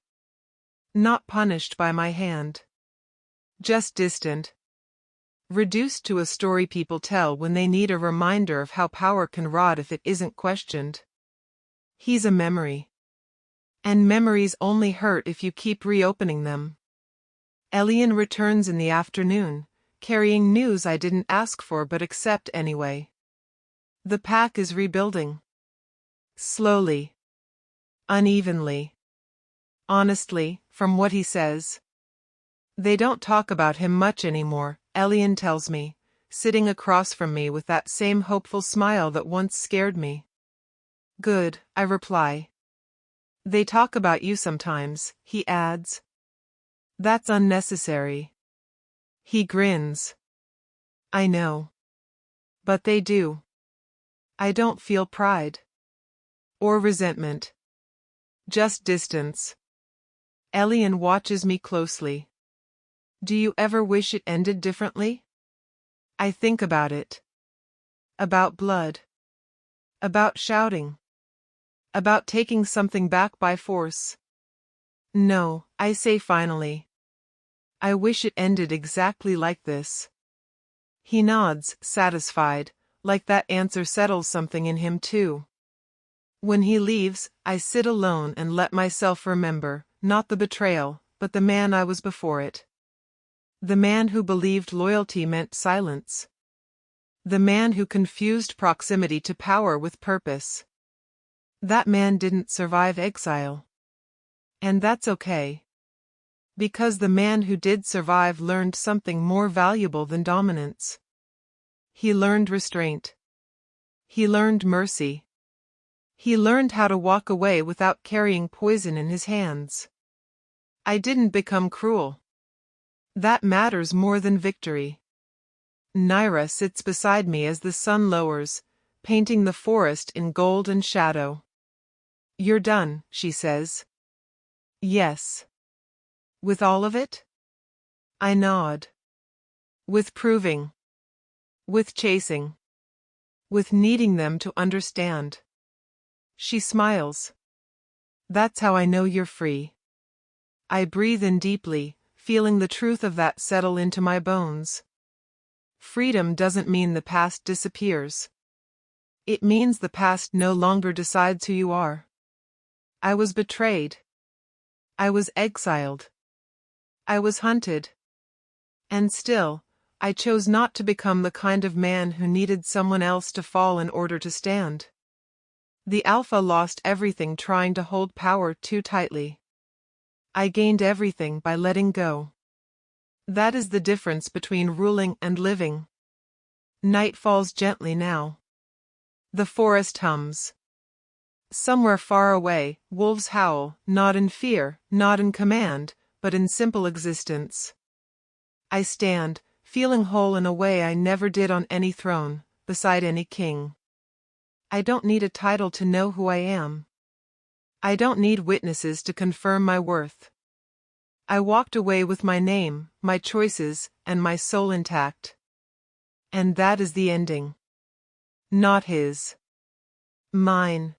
S5: Not punished by my hand. Just distant. Reduced to a story people tell when they need a reminder of how power can rot if it isn't questioned. He's a memory. And memories only hurt if you keep reopening them. Elian returns in the afternoon, carrying news I didn't ask for but accept anyway. The pack is rebuilding. Slowly. Unevenly. Honestly, from what he says. They don't talk about him much anymore, Elian tells me, sitting across from me with that same hopeful smile that once scared me. Good, I reply. They talk about you sometimes, he adds. That's unnecessary. He grins. I know. But they do. I don't feel pride. Or resentment. Just distance. Elian watches me closely. Do you ever wish it ended differently? I think about it. About blood. About shouting. About taking something back by force. No, I say finally. I wish it ended exactly like this. He nods, satisfied, like that answer settles something in him too. When he leaves, I sit alone and let myself remember, not the betrayal, but the man I was before it. The man who believed loyalty meant silence. The man who confused proximity to power with purpose. That man didn't survive exile. And that's okay. Because the man who did survive learned something more valuable than dominance. He learned restraint. He learned mercy. He learned how to walk away without carrying poison in his hands. I didn't become cruel. That matters more than victory. Naira sits beside me as the sun lowers, painting the forest in gold and shadow. You're done, she says. Yes. With all of it? I nod. With proving. With chasing. With needing them to understand. She smiles. That's how I know you're free. I breathe in deeply, feeling the truth of that settle into my bones. Freedom doesn't mean the past disappears. It means the past no longer decides who you are. I was betrayed. I was exiled. I was hunted. And still, I chose not to become the kind of man who needed someone else to fall in order to stand. The Alpha lost everything trying to hold power too tightly. I gained everything by letting go. That is the difference between ruling and living. Night falls gently now. The forest hums. Somewhere far away, wolves howl, not in fear, not in command, but in simple existence. I stand, feeling whole in a way I never did on any throne, beside any king. I don't need a title to know who I am. I don't need witnesses to confirm my worth. I walked away with my name, my choices, and my soul intact. And that is the ending. Not his. Mine.